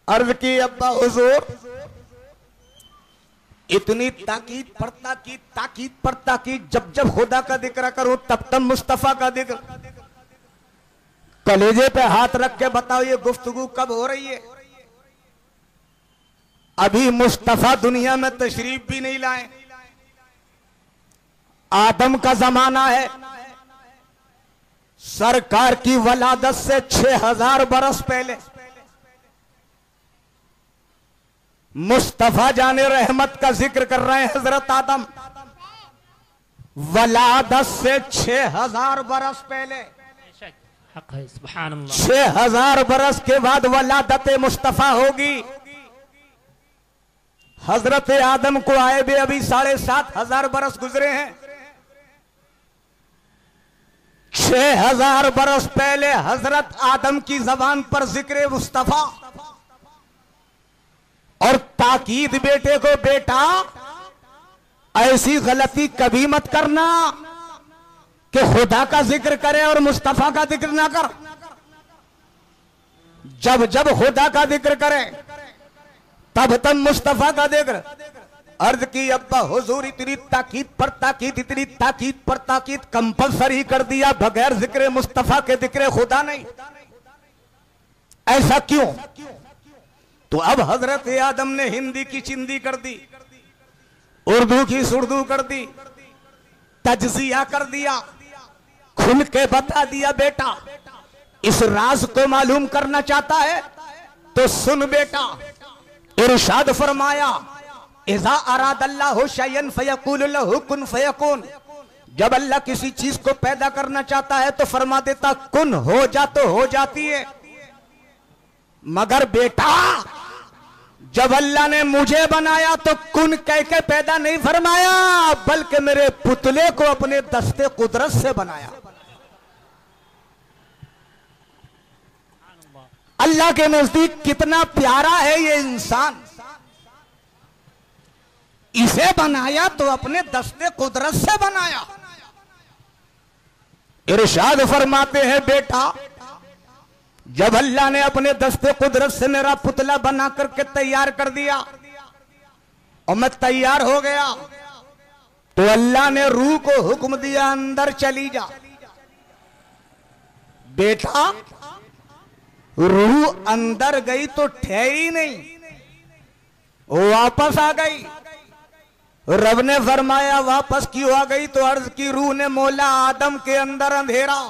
अर्ज की अब्बा हुजूर, इतनी ताकीद पर ताकीद ताकीद पर ताकीद, जब जब खुदा का जिक्र करूं तब तब मुस्तफा का जिक्र। कलेजे पे हाथ रख के बताओ ये गुफ्तगू कब हो रही है? अभी मुस्तफा दुनिया में तशरीफ भी नहीं लाए। आदम का जमाना है, सरकार की वलादत से 6000 बरस पहले मुस्तफा जाने रहमत का जिक्र कर रहे हैं हजरत आदम। वलादत से 6000 बरस पहले, हक है। सुभान अल्लाह। 6000 बरस के बाद वलादत मुस्तफा होगी। हजरत आदम को आए भी अभी 7500 बरस गुजरे हैं। 6000 बरस पहले हजरत आदम की जबान पर जिक्र मुस्तफा और ताकीद बेटे को, बेटा ऐसी गलती कभी मत करना कि खुदा का जिक्र करे और मुस्तफा का जिक्र ना कर। जब जब खुदा का जिक्र करे तब तब मुस्तफा का जिक्र। अर्ज की अब्बा हुजूर, इतनी ताकीद पर ताकीद, इतनी ताकीद पर ताकीद कंपलसरी कर दिया, बगैर जिक्र मुस्तफा के जिक्र खुदा नहीं। ऐसा क्यों? तो अब हजरत आदम ने हिंदी की चिंदी कर दी, उर्दू की सुर्दू कर दी, तजजिया कर दिया, खुल के बता दिया। बेटा इस राज को मालूम करना चाहता है तो सुन बेटा, इरशाद फरमाया, इज़ा अरादल्लाहु शयअन फयक़ूल लहु कुन फयकून। जब अल्लाह किसी चीज को पैदा करना चाहता है तो फरमा देता कुन, हो जा तो हो जाती है। मगर बेटा जब अल्लाह ने मुझे बनाया तो कुन कह के पैदा नहीं फरमाया, बल्कि मेरे पुतले को अपने दस्ते कुदरत से बनाया। अल्लाह के नजदीक कितना प्यारा है ये इंसान। इसे बनाया तो अपने दस्ते कुदरत से बनाया। इरशाद फरमाते हैं, बेटा जब अल्लाह ने अपने दस्ते कुदरत से मेरा पुतला बना करके तैयार कर दिया और मैं तैयार हो गया, तो अल्लाह ने रूह को हुक्म दिया अंदर चली जा। बेटा रूह अंदर गई तो ठहरी नहीं, वापस आ गई। रब ने फरमाया वापस क्यों आ गई? तो अर्ज की, रूह ने मौला आदम के अंदर अंधेरा,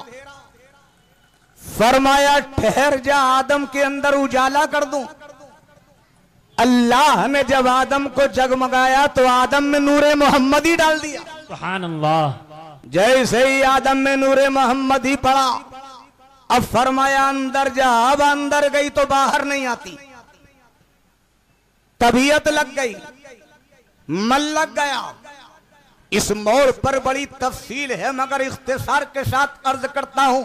फरमाया ठहर जा, आदम के अंदर उजाला कर दूं। अल्लाह ने जब आदम को जगमगाया तो आदम में नूरे मोहम्मदी डाल दिया। सुभान अल्लाह। जैसे ही आदम में नूरे मोहम्मदी पड़ा, अब फरमाया अंदर जा। अब अंदर गई तो बाहर नहीं आती, तबीयत लग गई, मन लग गया। इस मोड़ पर बड़ी तफसील है मगर इख्तिसार के साथ अर्ज करता हूं।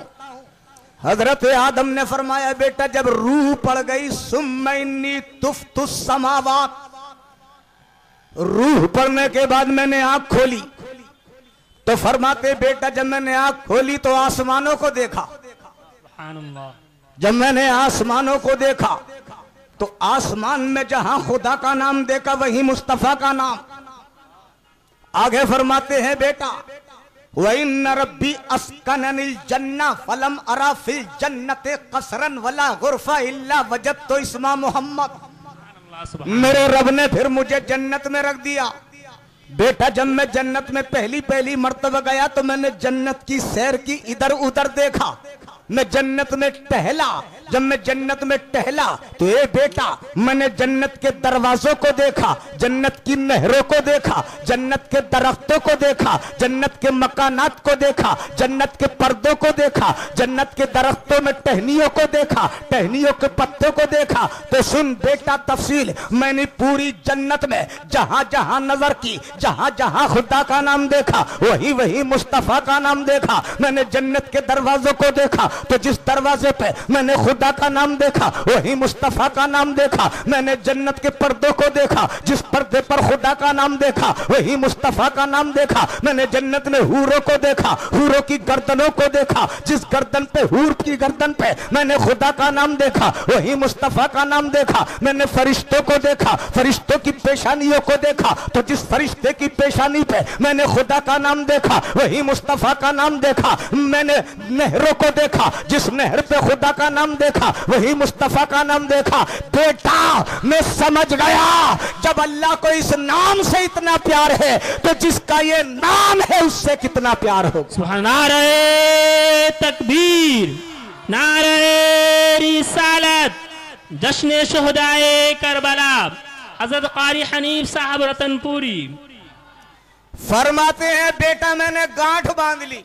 हजरत आदम ने फरमाया, बेटा जब रूह पड़ गई, सुम्मा इन्नी तुफ्तुस समावात, रूह पड़ने के बाद मैंने आंख खोली तो फरमाते, बेटा जब मैंने आंख खोली तो आसमानों को देखा। जब मैंने आसमानों को देखा तो आसमान में जहां खुदा का नाम देखा वहीं मुस्तफा का नाम। आगे फरमाते हैं, बेटा वइन्न रब्बी अस्कननिल जन्ना फलम अरा फिल जन्नते कसरन वला गुरफा इल्ला वजदतु इस्मा मोहम्मद। मेरे रब ने फिर मुझे जन्नत में रख दिया। बेटा जब मैं जन्नत में पहली मर्तबा गया तो मैंने जन्नत की सैर की, इधर उधर देखा, मैं जन्नत में टहला, जब मैं जन्नत में टहला तो ए बेटा मैंने जन्नत के दरवाजों को देखा, जन्नत की नहरों को देखा, जन्नत के दरख्तों को देखा, जन्नत के मकानात को देखा, जन्नत के पर्दों को देखा, जन्नत के दरख्तों में टहनियों को देखा, टहनियों के पत्तों को देखा। तो सुन बेटा तफसील, मैंने पूरी जन्नत में जहां जहां नजर की, जहां जहां खुदा का नाम देखा, वही वही मुस्तफा का नाम देखा। मैंने जन्नत के दरवाजों को देखा तो जिस दरवाजे पे मैंने खुदा का नाम देखा वही मुस्तफा का नाम देखा। मैंने जन्नत के पर्दों को देखा, जिस पर्दे पर खुदा का नाम देखा वही मुस्तफा का नाम देखा। मैंने जन्नत में हूरों को देखा, हूरों की गर्दनों को देखा, जिस गर्दन पे हूर की गर्दन पे मैंने खुदा का नाम देखा वही मुस्तफा का नाम देखा। मैंने फरिश्तों को देखा, फरिश्तों की पेशानियों को देखा तो जिस फरिश्ते की पेशानी पे मैंने खुदा का नाम देखा वही मुस्तफा का नाम देखा। मैंने नहरों को देखा, जिस नहर पे खुदा का नाम देखा वही मुस्तफा का नाम देखा। बेटा मैं समझ गया जब अल्लाह को इस नाम से इतना प्यार है तो जिसका ये नाम है उससे कितना प्यार हो। सुभान नारे तकबीर, नारे रिसालत, जश्न शुहदाए करबला। हजरत कारी हनीफ साहब रतनपुरी फरमाते हैं बेटा मैंने गांठ बांध ली,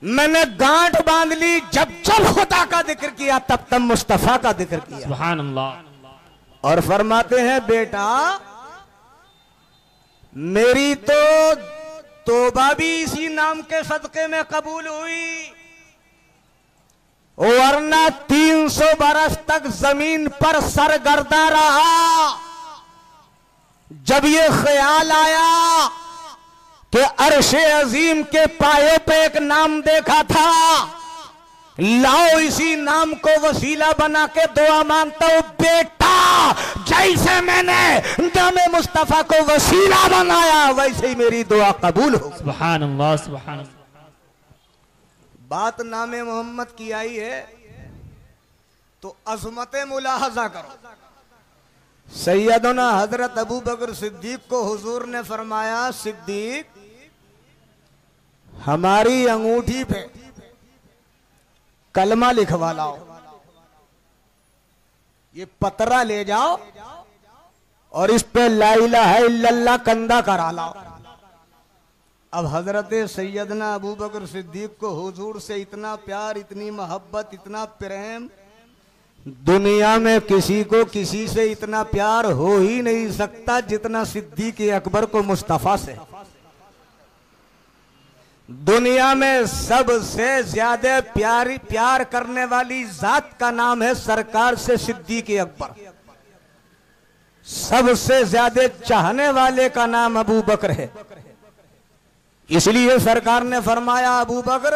मैंने गांठ बांध ली। जब जब खुदा का जिक्र किया तब तब मुस्तफा का जिक्र किया। सुभान अल्लाह। और फरमाते हैं बेटा मेरी तो तौबा भी इसी नाम के सदके में कबूल हुई, वरना 300 बरस तक जमीन पर सरगर्दा रहा। जब ये ख्याल आया कि अर्शे अजीम के पायों पे एक नाम देखा था, लाओ इसी नाम को वसीला बना के दुआ मांगता हूं। बेटा जैसे मैंने नामे मुस्तफा को वसीला बनाया वैसे ही मेरी दुआ कबूल हो। सुभान अल्लाह, सुभान अल्लाह। बात नामे मोहम्मद की आई है तो अजमत मुलाहजा करो। सैयदना हजरत अबू बकर सिद्दीक को हुजूर ने फरमाया, सिद्दीक हमारी अंगूठी पे कलमा लिखवा लाओ, ये पतरा ले जाओ और इस पे ला इलाहा इल्लल्लाह कंधा करा लाओ। अब हजरत सैयदना अबू बकर सिद्दीक को हुजूर से इतना प्यार, इतनी मोहब्बत, इतना प्रेम, दुनिया में किसी को किसी से इतना प्यार हो ही नहीं सकता जितना सिद्दीक अकबर को मुस्तफा से। दुनिया में सबसे ज्यादा प्यार करने वाली जात का नाम है सरकार से सिद्दीक अकबर। सबसे ज्यादा चाहने वाले का नाम अबू बकर है। इसलिए सरकार ने फरमाया, अबू बकर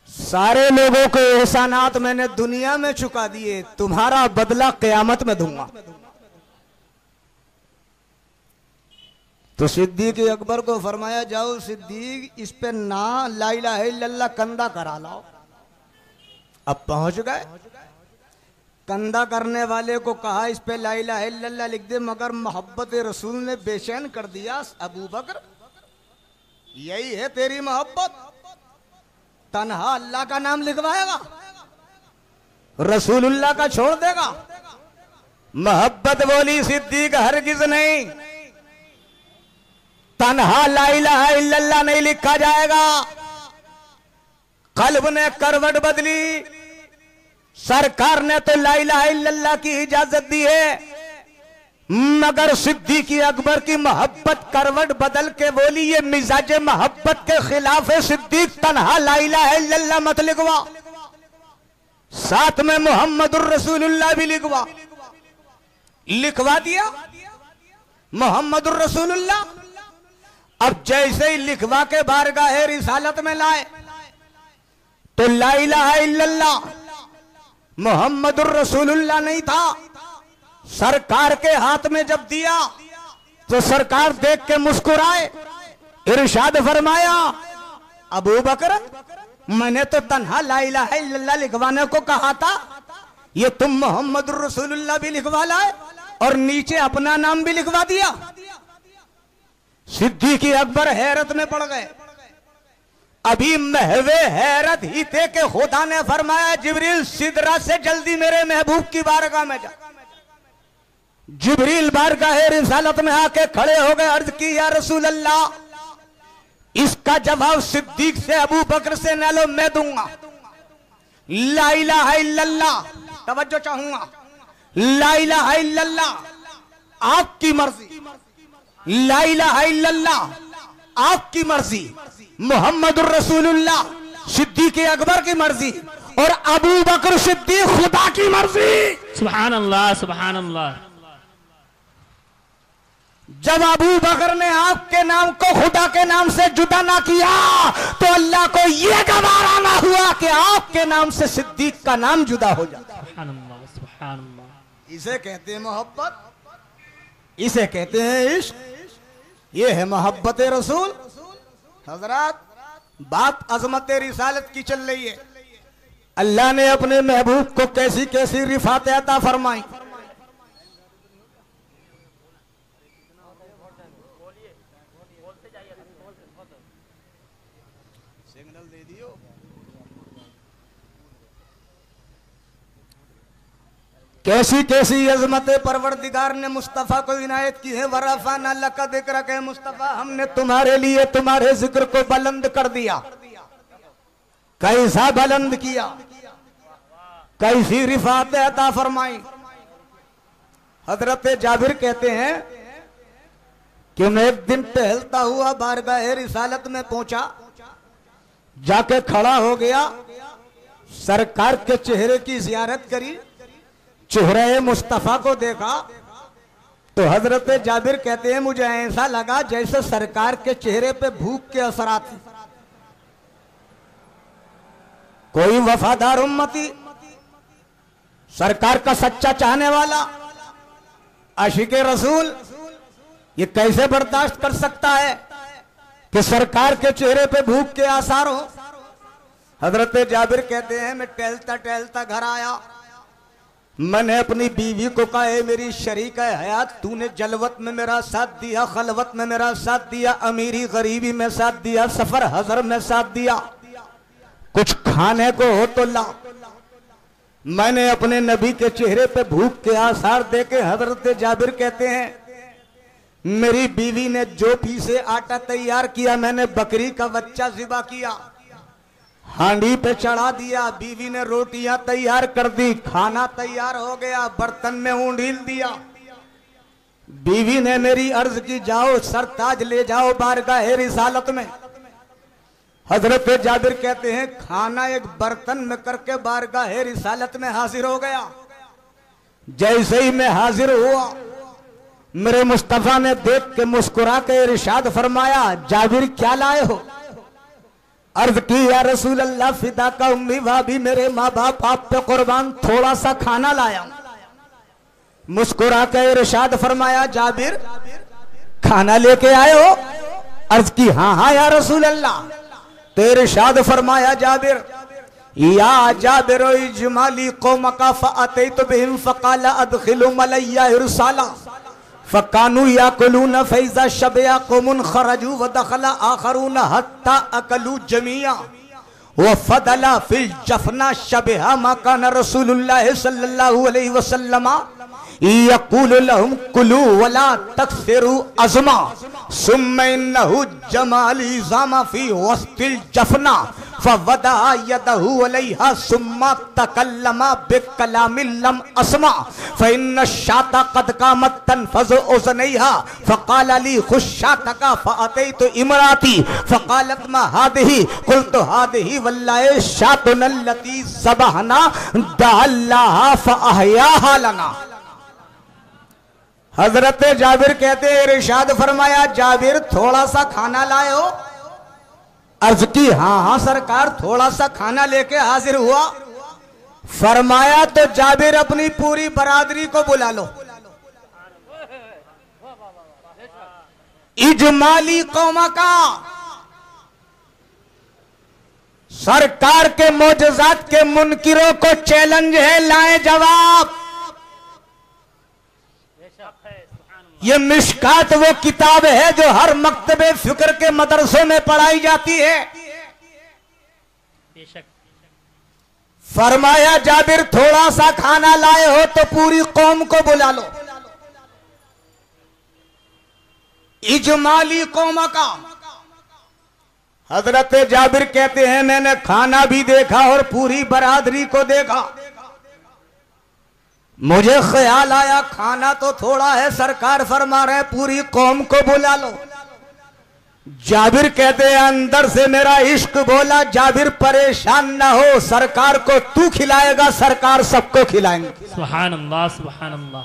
सारे लोगों के एहसानात मैंने दुनिया में चुका दिए, तुम्हारा बदला क़यामत में दूंगा। तो सिद्दीक अकबर को फरमाया, जाओ सिद्दीक इस पे ना ला इलाहा इल्लल्लाह कंधा करा लाओ। अब पहुंच गए, कंधा करने वाले को कहा इस पे ला इलाहा इल्लल्लाह लिख दे, मगर मोहब्बत रसूल ने बेचैन कर दिया। अबू बकर यही है तेरी मोहब्बत, तन्हा अल्लाह का नाम लिखवाएगा, रसूलुल्लाह का छोड़ देगा? मोहब्बत बोली सिद्दीक हरगिज नहीं, तन्हा ला इलाहा इल्लल्लाह नहीं लिखा जाएगा। कल्ब ने करवट बदली, सरकार ने तो ला इलाहा इल्लल्लाह की इजाजत दी है, मगर सिद्दीक अकबर की मोहब्बत करवट बदल के बोली ये मिजाज मोहब्बत के खिलाफ है। सिद्दीक तन्हा ला इलाहा इल्लल्लाह मत लिखवा, साथ में मुहम्मदुर रसूलुल्लाह भी लिखवा दिया मुहम्मदुर रसूलुल्लाह। अब जैसे ही लिखवा के बारगाह रिसालत में लाए तो ला इलाहा इल्लल्लाह मुहम्मदुर रसूलुल्लाह नहीं था। सरकार के हाथ में जब दिया तो सरकार देख के मुस्कुराए, इरशाद फरमाया, अबू बकर मैंने तो तन्हा ला इलाहा इल्लल्लाह लिखवाने को कहा था, ये तुम मोहम्मद रसूलुल्लाह भी लिखवा लाए और नीचे अपना नाम भी लिखवा दिया। सिद्दीक अकबर हैरत में पड़ गए। अभी महवे हैरत ही थे कि खुदा ने फरमाया जिब्रील सिदरा से जल्दी मेरे महबूब की बारगाह में जा। जिब्रील बारगाह रिसालत में आके खड़े हो गए, अर्ज की या रसूल अल्लाह, इसका जवाब सिद्दीक से अबू बकर से न लो मैं दूंगा। ला इलाहा इल्लल्लाह, तवज्जो चाहूंगा, ला इलाहा इल्लल्लाह आपकी मर्जी, ला इलाहा इल्लल्लाह आपकी मर्जी, मोहम्मदुर रसूलुल्लाह सिद्दीक अकबर की मर्जी और अबू बकर सिद्दीक खुदा की मर्जी। सुभान अल्लाह, सुभान अल्लाह। जब अबू बकर ने आपके नाम को खुदा के नाम से जुदा ना किया तो अल्लाह को यह गवारा ना हुआ कि आपके नाम से सिद्दीक का नाम जुदा हो जाता। सुभान अल्लाह, सुभान अल्लाह। इसे कहते हैं मोहब्बत, इसे कहते हैं इश्क, ये है मोहब्बत रसूल। हजरात, बात अजमत रिसालत की चल रही है। अल्लाह ने अपने महबूब को कैसी कैसी रिफात अता फरमाई। कैसी कैसी अजमत परवरदिगार ने मुस्तफा को इनायत की है। वरफाना लका दिक्र के मुस्तफा, हमने तुम्हारे लिए तुम्हारे जिक्र को बुलंद कर दिया। कैसा बुलंद किया, कैसी रिफात अता फरमाई। हजरत जाबिर कहते हैं कि मैं एक दिन टहलता हुआ बारगाह रिसालत में पहुंचा, जाके खड़ा हो गया, सरकार के चेहरे की जियारत करी, चेहरे मुस्तफा को देखा तो हजरत जाबिर कहते हैं मुझे ऐसा लगा जैसे सरकार के चेहरे पे भूख के असरात हैं। कोई वफादार उम्मती, सरकार का सच्चा चाहने वाला, आशिके रसूल, ये कैसे बर्दाश्त कर सकता है कि सरकार के चेहरे पे भूख के आसार हो। हजरत जाबिर कहते हैं मैं टहलता टहलता घर आया, मैंने अपनी बीवी को कहा है मेरी शरीक हयात, तूने जलवत में मेरा साथ दिया, खलवत में मेरा साथ दिया, अमीरी गरीबी में साथ दिया, सफर हजर में साथ दिया, कुछ खाने को हो तो ला। मैंने अपने नबी के चेहरे पे भूख के आसार देखे। हजरत जाबिर कहते हैं मेरी बीवी ने जो पी से आटा तैयार किया, मैंने बकरी का बच्चा ज़िबा किया, हांडी पे चढ़ा दिया, बीवी ने रोटियां तैयार कर दी, खाना तैयार हो गया, बर्तन में ऊंढील दिया। बीवी ने मेरी अर्ज की जाओ सरताज ले जाओ बारगाह रिसालत में। हजरत जाबिर कहते हैं खाना एक बर्तन में करके बारगाह रिसालत में हाजिर हो गया। जैसे ही मैं हाजिर हुआ, मेरे मुस्तफा ने देख के मुस्कुरा के इरशाद फरमाया जाबिर क्या लाए हो। अर्ज की या रसूल अल्लाह फिदा का उम्मी भाभी, मेरे माँ बाप आप पे कुर्बान, थोड़ा सा खाना लाया। मुस्कुरा के इरशाद फरमाया जाबिर खाना लेके आए हो। अर्ज की हाँ हाँ या रसूल अल्लाह। तो इरशाद फरमाया जाबिर या जाबिर इजमाली कौमका फअतैतु बिहिम फकाला अदखिलु मलैया इरसाला फकानू याकुलून फैज़ा शबया कौमुन खरजू व दखला आखरून हत्ता अकलू जमिया व फदला फिल जफना शबहा मा कान रसूलुल्लाह सल्लल्लाहु अलैहि वसल्लम यक़ूलु लहुम कुलू वला तक्सिरू अज़मा सुम्मा इन्नहु जमाली ज़ामा फी वस्तिल जफना फवदा यदहु अलैहा सुम्मा तकल्लमा बिकलामिन लम अस्मा फइन्न शाता कद कामत तनफज़ु उज़नैहा फक़ाल ली खुश शातका फअतैतु इमराती फक़ालत मा हादिही क़ुल्तु हादिही वल्लाहि शातुन अल्लती ज़बहना दअल्लाहा फअहयाहा लना। हजरत जाबिर कहते हैं इरशाद फरमाया जाबिर थोड़ा सा खाना लाए हो। अर्ज की हाँ हाँ सरकार, थोड़ा सा खाना लेके हाजिर हुआ। फरमाया तो जाबिर अपनी पूरी बरादरी को बुला लो। इजमाली कौमा का सरकार के मोजज़ात के मुनकिरों को चैलेंज है, लाए जवाब। ये मिशकात वो किताब है जो हर मकतबे फिक्र के मदरसों में पढ़ाई जाती है। बेशक। फरमाया जाबिर थोड़ा सा खाना लाए हो तो पूरी कौम को बुला लो, इजमाली कौम का। हजरत जाबिर कहते हैं मैंने खाना भी देखा और पूरी बरादरी को देखा, मुझे ख्याल आया खाना तो थोड़ा है, सरकार फरमा रहे पूरी कौम को बुला लो। जाबिर कहते हैं अंदर से मेरा इश्क बोला जाबिर परेशान ना हो, सरकार को तू खिलाएगा, सरकार सबको खिलाएंगे। सुभान अल्लाह सुभान अल्लाह।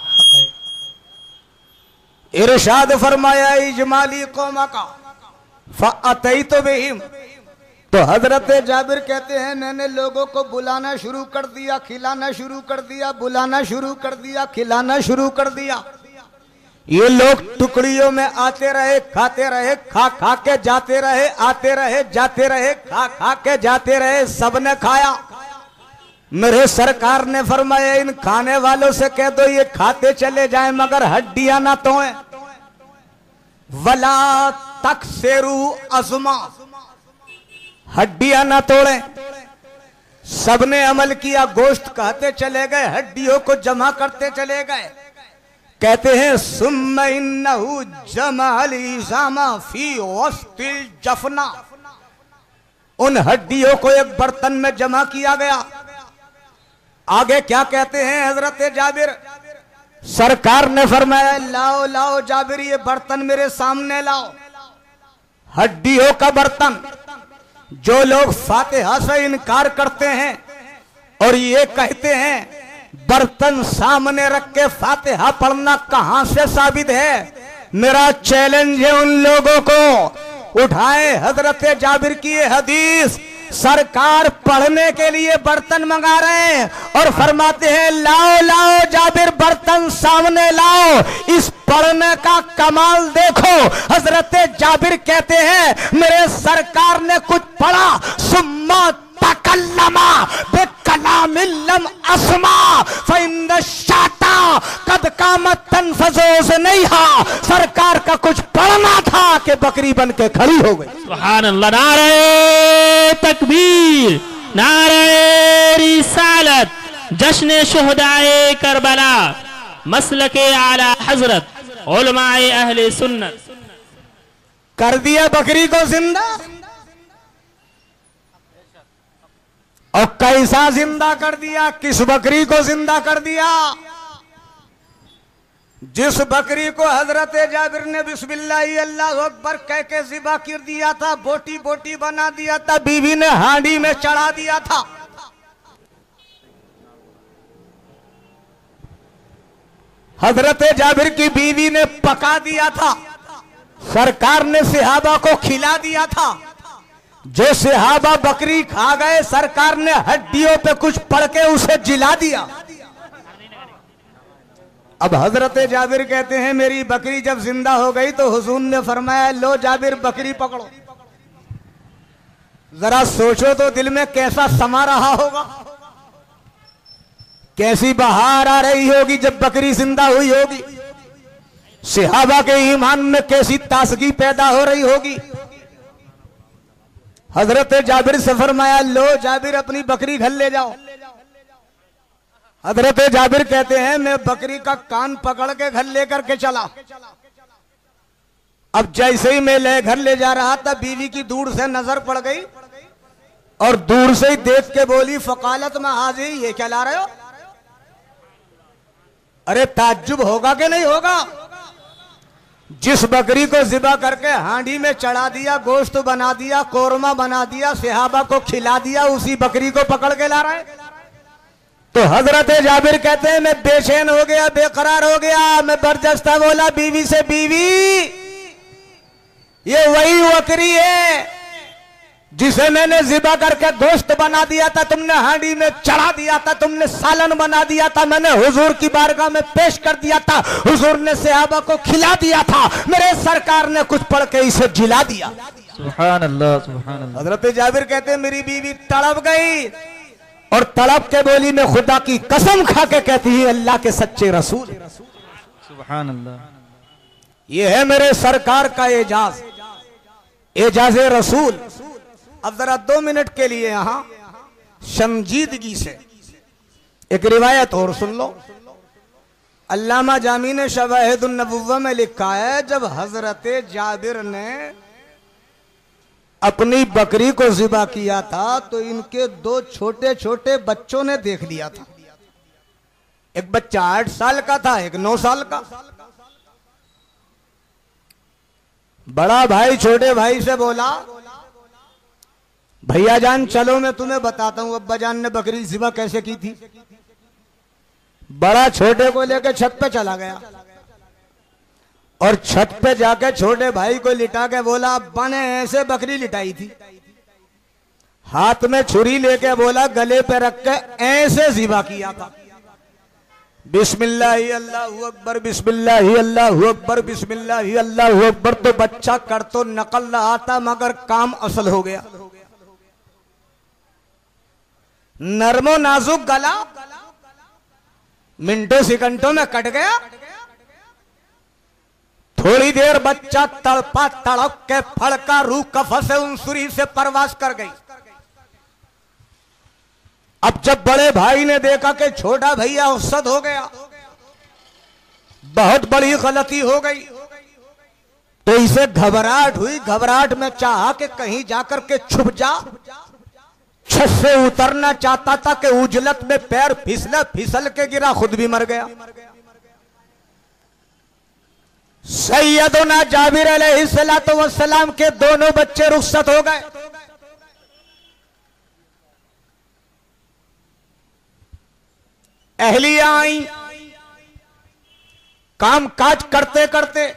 इरशाद फरमाया इजमाली कौम का फ़अतई तो बिहिम। तो हजरत जाबिर कहते हैं मैंने लोगों को बुलाना शुरू कर दिया, खिलाना शुरू कर दिया, बुलाना शुरू कर दिया, खिलाना शुरू कर दिया। ये लोग टुकड़ियों में आते रहे, खाते रहे, खा खा के जाते रहे, आते रहे, जाते रहे, खा खा के जाते रहे, सबने खाया। मेरे सरकार ने फरमाया इन खाने वालों से कह दो ये खाते चले जाएं मगर हड्डियां ना तोड़ें। वला तकसेरू अज़मा, हड्डियां ना तोड़ें। सबने अमल किया, गोश्त कहते चले गए, हड्डियों को जमा करते चले गए। कहते हैं सुम्मा इन्नहु जमअल इज़ामा फी वस्तिल जफना, उन हड्डियों को एक बर्तन में जमा किया गया। आगे क्या कहते हैं हजरत जाबिर, सरकार ने फरमाया लाओ लाओ जाबिर ये बर्तन मेरे सामने लाओ, हड्डियों का बर्तन। जो लोग फातिहा से इनकार करते हैं और ये कहते हैं बर्तन सामने रख के फातिहा पढ़ना कहां से साबित है, मेरा चैलेंज है उन लोगों को, उठाए हजरत जाबिर की ये हदीस। सरकार पढ़ने के लिए बर्तन मंगा रहे हैं और फरमाते हैं लाओ लाओ जाबिर बर्तन सामने लाओ, इस पढ़ने का कमाल देखो। हजरत जाबिर कहते हैं मेरे सरकार ने कुछ पढ़ा, सुम्मा तकल्लमा बिकलामिल्लम अस्मा फइन्न शाता कद कामत तनफज़ो से नहीं हा। सरकार का कुछ पढ़ना था कि बकरी बन के खड़ी हो गई। सुभान अल्लाह। नारे तकबीर, नारे रिसालत, जश्न शुहदाए करबला, मसलके आला हजरत, उलमाए अहले सुन्नत। कर दिया बकरी को जिंदा, और कैसा जिंदा कर दिया, किस बकरी को जिंदा कर दिया? जिस बकरी को हजरत जाबिर ने बिस्मिल्लाह अल्लाहु अकबर कह के ज़िबा कर दिया था, बोटी बोटी बना दिया था, बीवी ने हांडी में चढ़ा दिया था। हजरत जाबिर की बीवी ने पका दिया था, सरकार ने सहाबा को खिला दिया था। जो सहाबा बकरी खा गए सरकार ने हड्डियों पे कुछ पड़ के उसे जिला दिया। अब हजरत जाबिर कहते हैं मेरी बकरी जब जिंदा हो गई तो हुजूर ने फरमाया लो जाबिर बकरी पकड़ो। जरा सोचो तो दिल में कैसा समा रहा होगा, कैसी बहार आ रही होगी जब बकरी जिंदा हुई होगी, सहाबा के ईमान में कैसी ताजगी पैदा हो रही होगी। हजरत जाबिर से फरमाया लो जाबिर अपनी बकरी घर ले जाओ। हजरत जाबिर कहते हैं मैं बकरी का कान पकड़ के घर लेकर के चला। अब जैसे ही मैं ले घर ले जा रहा था बीवी की दूर से नजर पड़ गई और दूर से ही देख के बोली फकालत में हाजी ये क्या ला रहे हो? अरे ताज्जुब होगा कि नहीं होगा? जिस बकरी को ज़िबा करके हांडी में चढ़ा दिया, गोश्त बना दिया, कोरमा बना दिया, सहाबा को खिला दिया, उसी बकरी को पकड़ के ला रहा है। तो हजरत जाबिर कहते हैं मैं बेचैन हो गया, बेकरार हो गया। मैं बर्जस्ता बोला बीवी से बीवी ये वही बकरी है जिसे मैंने ज़िबा करके गोश्त बना दिया था, तुमने हांडी में चढ़ा दिया था, तुमने सालन बना दिया था, मैंने हुजूर की बारगाह में पेश कर दिया था, हुजूर ने सहाबा को खिला दिया था, मेरे सरकार ने कुछ पढ़ के इसे जिला दिया। सुभान अल्लाह सुभान अल्लाह। हजरत जाबिर कहते हैं मेरी बीवी तड़प गई और तड़प के बोली मैं खुदा की कसम खा के कहती है अल्लाह के सच्चे रसूल। सुभान अल्लाह। ये है मेरे सरकार का एजाज, एजाज रसूल। अब जरा 2 मिनट के लिए यहाँ संजीदगी से। एक रिवायत और सुन लो, अल्लामा जामी ने शवाहिदुन नबुव्वा में लिखा है, जब हजरत जाबिर ने अपनी बकरी को ज़िबा किया था तो इनके दो छोटे छोटे बच्चों ने देख लिया था। एक बच्चा 8 साल का था, एक 9 साल का। बड़ा भाई छोटे भाई से बोला, भैया जान चलो मैं तुम्हें बताता हूं अब्बा जान ने बकरी ज़िबा कैसे की थी। बड़ा छोटे को लेकर छत पे चला गया और छत पे जाके छोटे भाई को लिटा के बोला, अब्बा ने ऐसे बकरी लिटाई थी। हाथ में छुरी लेके बोला, गले पे रख के ऐसे ज़िबा किया था। बिस्मिल्लाह अल्लाहु अकबर, बिस्मिल्लाह अल्लाहु अकबर, बिस्मिल्लाह अल्लाहु अकबर। तो बच्चा कर तो नकल रहा था मगर काम असल हो गया। नरमो नाजुक गला मिनटों सेकंडों में कट गया। थोड़ी देर बच्चा तड़पा तड़प के फड़का रूह कफ़स से उनसुरी से परवास कर गई। अब जब बड़े भाई ने देखा कि छोटा भैया उस्सद हो गया, बहुत बड़ी गलती हो गई, तो इसे घबराहट हुई। घबराहट में चाहा कि कहीं जाकर के छुप जा। छत से उतरना चाहता था कि उजलत में पैर फिसल के गिरा, खुद भी मर गया। सैयदना जाबिर अलैहिस्सलातु वस्सलाम के दोनों बच्चे रुखसत हो गए। अहलिया आई, काम काज करते करते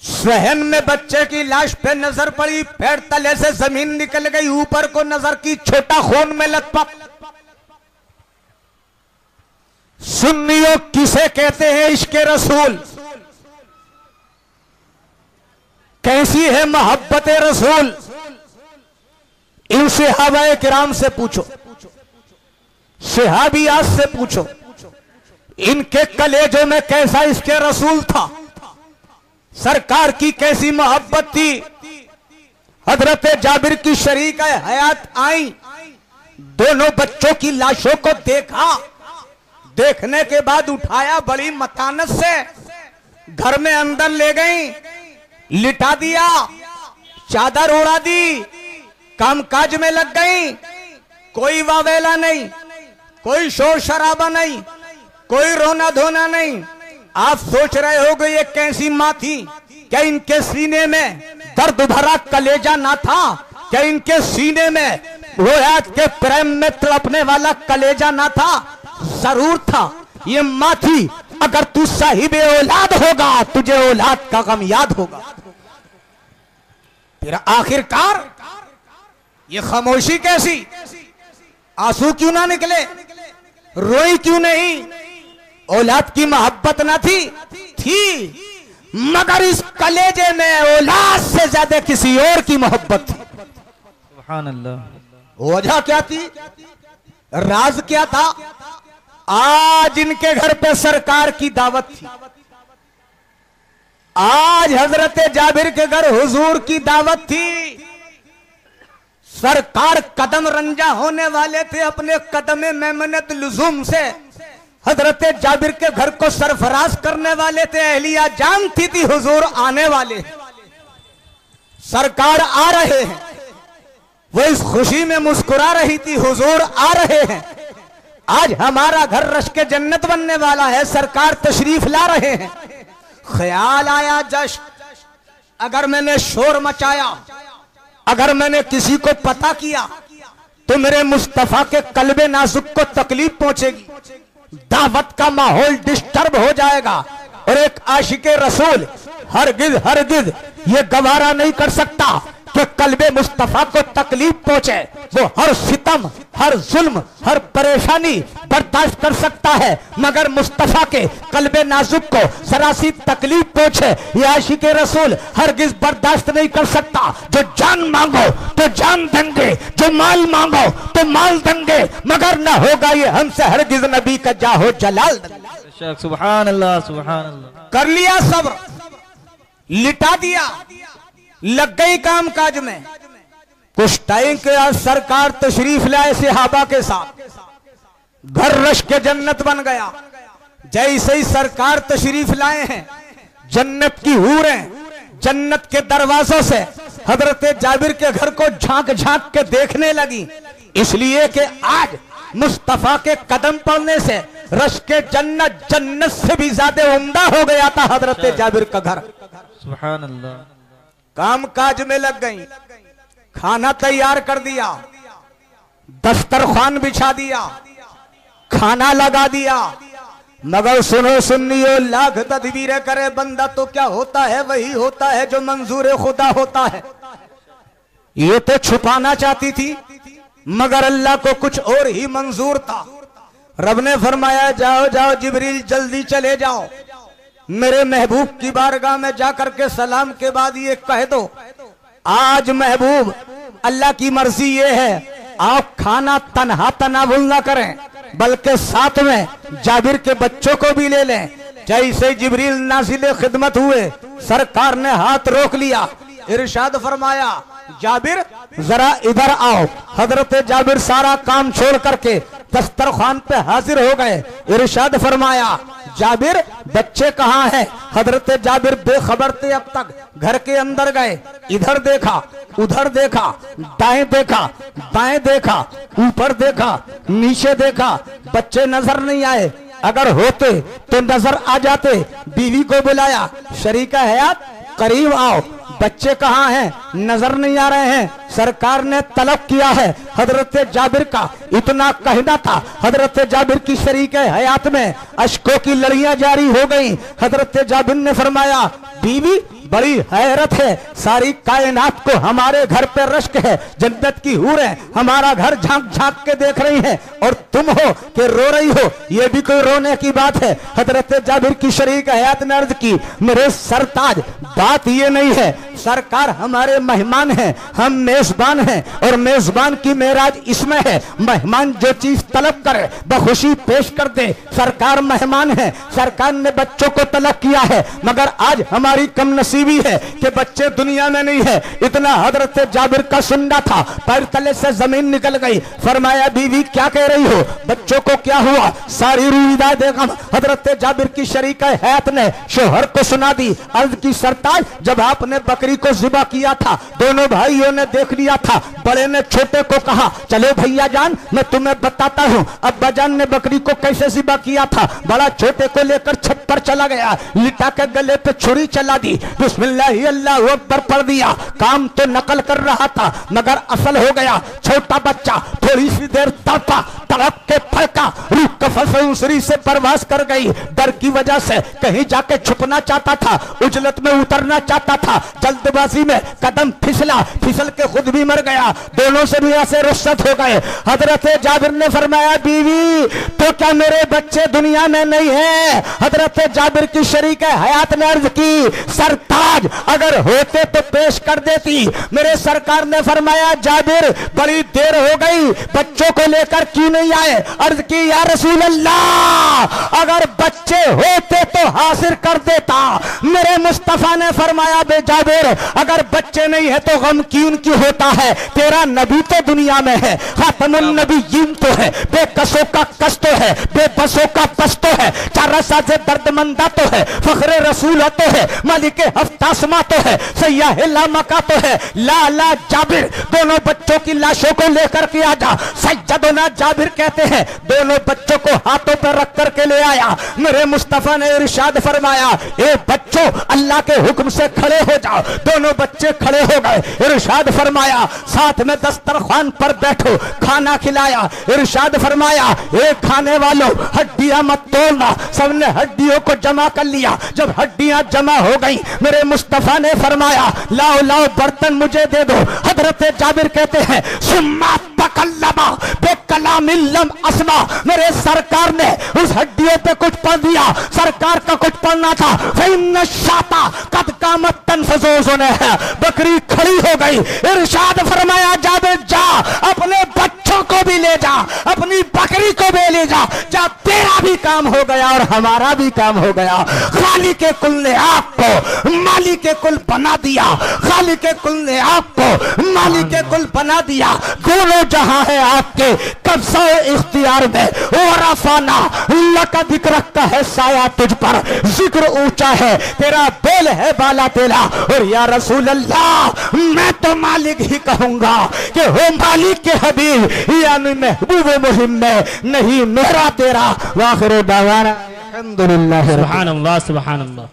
सहन में बच्चे की लाश पे नजर पड़ी। पैर तले से जमीन निकल गई, ऊपर को नजर की, छोटा खून में लथपथ। सुन्नियों किसे कहते हैं इश्क़े रसूल, कैसी है मोहब्बत रसूल, इन सहाबाए किराम से पूछो, सहाबियात से पूछो, इनके कलेजों में कैसा इश्क़े रसूल था, सरकार की कैसी मोहब्बत थी। हजरत जाबिर की शरीक हयात आई, दोनों बच्चों की लाशों को देखा। देखने के बाद उठाया, बड़ी मतानत से घर में अंदर ले गई, लिटा दिया, चादर उड़ा दी, कामकाज में लग गई। कोई वावेला नहीं, कोई शोर शराबा नहीं, कोई रोना धोना नहीं। आप सोच रहे हो कि ये कैसी माँ थी, क्या इनके सीने में दर्द भरा कलेजा ना था, क्या इनके सीने में रोयात के प्रेम में तड़पने वाला कलेजा ना था? जरूर था, ये माँ थी। अगर तू साहिबे औलाद होगा, तुझे औलाद का गम याद होगा। फिर आखिरकार ये खामोशी कैसी, आंसू क्यों ना निकले, रोई क्यों नहीं? औलाद की मोहब्बत ना थी, मगर इस कलेजे में औलाद से ज्यादा किसी और की मोहब्बत थी। सुभान अल्लाह। वजह क्या थी, राज क्या था? आज इनके घर पे सरकार की दावत थी, आज हजरत जाबिर के घर हुजूर की दावत थी। सरकार कदम रंजा होने वाले थे, अपने कदम मेमनत लुज़ुम से हजरत जाबिर के घर को सरफराज करने वाले थे। अहलिया जानती थी हुजूर आने वाले, सरकार आ रहे हैं। वो इस खुशी में मुस्कुरा रही थी, हुजूर आ रहे हैं, आज हमारा घर रश्के जन्नत बनने वाला है, सरकार तशरीफ ला रहे हैं। ख्याल आया जश्न, अगर मैंने शोर मचाया, अगर मैंने किसी को पता किया तो मेरे मुस्तफा के कल्बे नाजुक को तकलीफ पहुंचेगी, दावत का माहौल डिस्टर्ब हो जाएगा। और एक आशिके रसूल हरगिज ये गवारा नहीं कर सकता कि कल्बे मुस्तफा को तकलीफ पहुंचे। वो हर सितम, हर जुल्म, हर परेशानी बर्दाश्त कर सकता है, मगर मुस्तफा के कल्बे नाजुक को सरासी तकलीफ पहुंचे ये आशिके रसूल हरगिज बर्दाश्त नहीं कर सकता। जो जान मांगो तो जान देंगे, जो माल मांगो तो माल देंगे, मगर ना होगा ये हमसे हरगिज नबी का जाहो जलाल। सुभान अल्लाह, सुभान अल्लाह। कर लिया सब्र, लिटा दिया, लग गई काम काज में। कुछ टाइम के बाद सरकार तशरीफ लाए सहाबा के साथ, घर रश के जन्नत बन गया। जैसे ही सरकार तशरीफ लाए हैं, जन्नत की हूरें जन्नत के दरवाजों से हजरत जाबिर के घर को झांक झांक के देखने लगी, इसलिए कि आज मुस्तफा के कदम पड़ने से रश के जन्नत जन्नत से भी ज्यादा उम्दा हो गया था हजरत जाबिर का घर। सुभान अल्लाह। काम काज में लग गई, खाना तैयार कर दिया, दस्तरखान बिछा दिया, खाना लगा दिया। मगर सुनो सुन्नियो, लाख तदबीरें करे बंदा तो क्या होता है वही होता है जो मंजूर खुदा होता है। ये तो छुपाना चाहती थी मगर अल्लाह को कुछ और ही मंजूर था। रब ने फरमाया जाओ जाओ जिब्रील जल्दी चले जाओ, मेरे महबूब की बारगाह में जाकर के सलाम के बाद ये कह दो, आज महबूब अल्लाह की मर्जी ये है आप खाना तन्हा तनावुल ना करें बल्कि साथ में जाबिर के बच्चों को भी ले लें। जैसे जिब्रील नाज़िले खिदमत हुए, सरकार ने हाथ रोक लिया, इरशाद फरमाया जाबिर जरा इधर आओ। हजरत जाबिर सारा काम छोड़ करके दस्तरखान पे हाजिर हो गए। इरशाद फरमाया जाबिर बच्चे कहाँ हैं? हजरत जाबिर बेखबर थे अब तक। घर के अंदर गए, इधर देखा उधर देखा, दाएं देखा बाएं देखा, ऊपर देखा नीचे देखा, बच्चे नजर नहीं आए। अगर होते तो नजर आ जाते। बीवी को बुलाया, शरीका हयात करीब आओ, बच्चे कहाँ हैं? नजर नहीं आ रहे हैं। सरकार ने तलब किया है हजरत जाबिर का। इतना कहना था हजरत जाबिर की शरीक हयात में अश्कों की लड़ियां जारी हो गई। हजरत जाबिर ने फरमाया बीवी बड़ी हैरत है, सारी कायनात को हमारे घर पे रश्क है, जन्नत की हूरें हमारा घर झांक झांक के देख रही हैं और तुम हो कि रो रही हो, ये भी कोई रोने की बात है? हजरत जाबिर की शरीक हयात ने अर्ज की मेरे सरताज बात ये नहीं है, सरकार हमारे मेहमान हैं, हम मेजबान हैं और मेजबान की मेराज इसमें है, मेहमान जो चीज तलब करे बखुशी पेश कर दे। सरकार मेहमान है, सरकार ने बच्चों को तलब किया है मगर आज हमारी कम नसीबी है कि बच्चे दुनिया में नहीं है। इतना हजरत जाबिर का सुनना था, पैर तले से जमीन निकल गई। फरमाया बीवी क्या कह रही हो, बच्चों को क्या हुआ? सारी रुईदात बेगम हजरत जाबिर की शरीका हयात ने शोहर को सुना दी। अर्ज की सरताज जब आपने बकरी को ज़िबा किया था दोनों भाइयों ने देख लिया था, बड़े ने छोटे को कहा चलो भैया जान मैं तुम्हें बताता हूँ अब्बा जान ने बकरी को कैसे ज़िबा किया था। बड़ा छोटे को लेकर छत पर चला गया, लिटा के गले पे छुरी चला दी, बिस्मिल्लाह अल्लाहु अकबर पढ़ दिया। काम तो नकल कर रहा था मगर असल हो गया। छोटा बच्चा थोड़ी सी देर तड़पा, तड़प के फड़का, रूह कफसूसरी से परवास कर गई। डर की वजह से कहीं जाके छुपना चाहता था, उजलत में उतरना चाहता था, जल्दबाजी में कदम फिसला, फिसल के खुद भी मर गया। दोनों से भी ऐसे रुखसत हो गए। हजरत जाबिर ने फरमाया बीवी तो क्या मेरे बच्चे दुनिया में नहीं है? हजरत जाबिर की शरीक हयात ने अर्ज की सरताज अगर होते तो पेश कर देती। मेरे सरकार ने फरमाया जाबिर बड़ी देर हो गई, बच्चों को लेकर क्यों नहीं आए? अर्ज की या रसूल अल्लाह अगर बच्चे होते तो हासिल कर देता। मेरे मुस्तफा ने फरमाया बे जाबिर अगर बच्चे नहीं है तो गम क्यों होता है? तेरा नबी तो दुनिया में है, खातमुन नबीयीन तो है, बेकसों का कस तो है, बेबसों का बस तो है, चारसा से दर्दमंदा तो है, फखरे रसूल तो है, मालिक हफ्तासमा तो है, सयाह लामका तो है। लाला जाबिर दोनों बच्चों की लाशों को लेकर के आजा। सज्जदोना जाबिर कहते हैं दोनों बच्चों को हाथों पर रख करके ले आया। मेरे मुस्तफा ने इरशाद फरमाया ए बच्चों अल्लाह के हुक्म से खड़े हो जाओ। दोनों बच्चे खड़े हो गए। इरशाद फरमाया साथ में दस्तरखान पर बैठो, खाना खिलाया। इरशाद फरमाया ए खाने वालों हड्डियां मत तोड़ना। सबने हड्डियों को जमा कर लिया। जब हड्डियां जमा हो गई मेरे मुस्तफा ने फरमाया लाओ लाओ बर्तन मुझे दे दो। हजरत जाबिर कहते हैं सुम्मा तकल्लमा बेकलामिल्लम अस्मा। मेरे सरकार ने उस हड्डियों पे कुछ पढ़ दिया। सरकार का कुछ पढ़ना था फ़इन्न शाता कद कामत तनफज़ोज़ुने है। बकरी खड़ी हो गई। इरशाद फरमाया जाबिर जा अपने बच्चों को भी ले जा, अपनी बकरी को भी ले जा, जा तेरा भी काम हो गया और हमारा भी काम हो गया। खालिक के कुल ने आपको मालिक के कुल बना दिया, खालिक के कुल ने आपको मालिक के कुल बना दिया। दोनों जहां है आपके कब्ज़े इख्तियार में। और रफ़ाना लका जिक्र रखता है साया तुझ पर, जिक्र ऊंचा है तेरा, बेल है बाला तेरा। और या रसूल अल्लाह मैं तो मालिक ही कहूंगा कि हो मालिक के हबीब, यानी महबूब मुहिम में, नहीं मेरा तेरा। वाखिर दावाना अल्हम्दुलिल्लाह। सुभान अल्लाह, सुभान अल्लाह।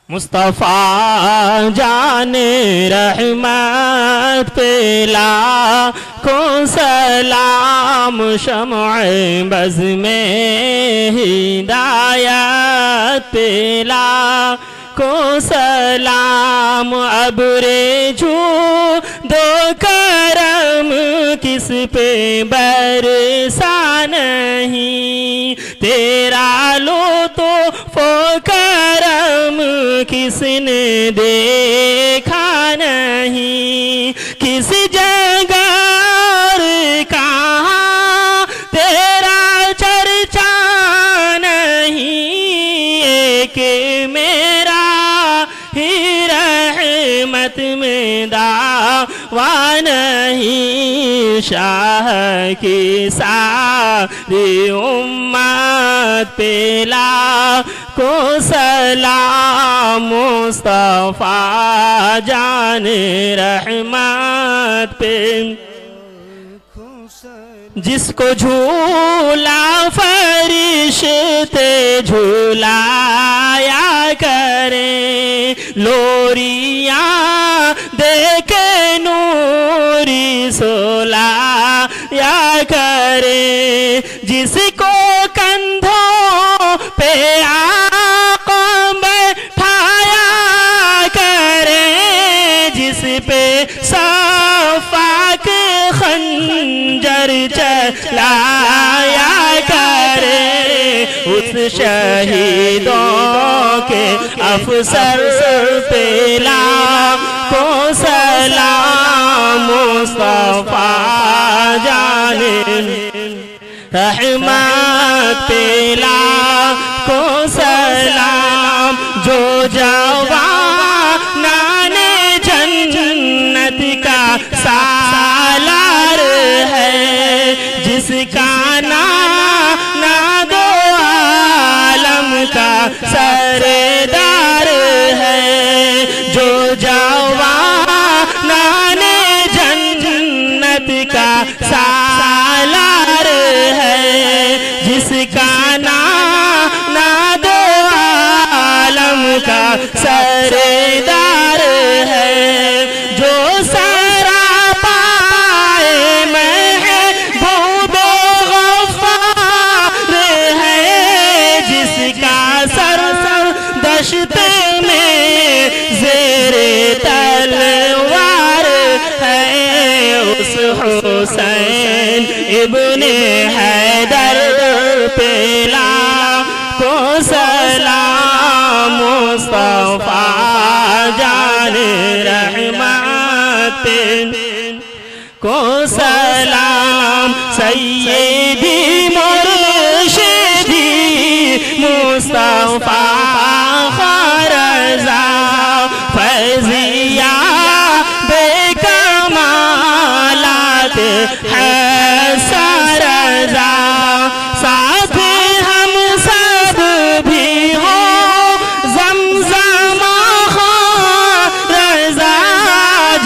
मुस्तफ़ा जाने रहमत पे लाखों सलाम, शम्अ बज़ में हिदायत पे लाखों सलाम। अब्रे झू दो करम किस पे बरसा नहीं, तेरा लो तो करम किसने देखा नहीं। किस जगह और कहाँ तेरा चर्चा नहीं, एक मेरा ही रहमत में दावा नहीं। शाह की सारी उम्मत पे लाखों सलाम, मुस्तफ़ा जाने रहमत पे। जिसको झूला फरिश्ते झूलाया करें, लोरियां देके नूरी सोलाया करें। जिसको कंधों पे आका बैठाया करें, जिस पे सफाक खंजर चलाया करे, उस शहीदों के अफसर पे लाखों सलाम, मुस्तफ़ा जाने रहमत पे लाखों सलाम। जो जवानाने जन्नत का सालार है, जिसका ना दो आलम का सरदार है। जो जवानाने जन्नत का सालार है, जिसका ना दो आलम का सरदार है। जो हुसैन इब्ने हैदर पे लाखों सलाम, मुस्तफ़ा जाने रहमत पे को सलाम। सैयदी मुर्शिदी मुस्तफ़ा ख़ारज़ा फैज़िया है सरजा, साथ हम सब भी हो ज़मज़म ख़ारज़ा,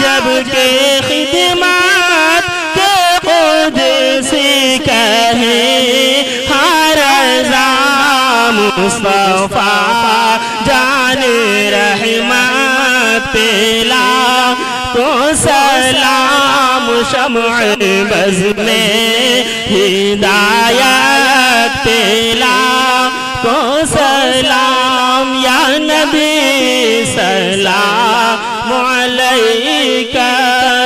जब के खिदमत के क़ुदसी कहे ख़ारज़ा। मुस्तफ़ा जाने रहमत पे लाखों सलाम, शम्अ बज़ में हिदायत पे लाखों सलाम। या नबी सलाम अलैका,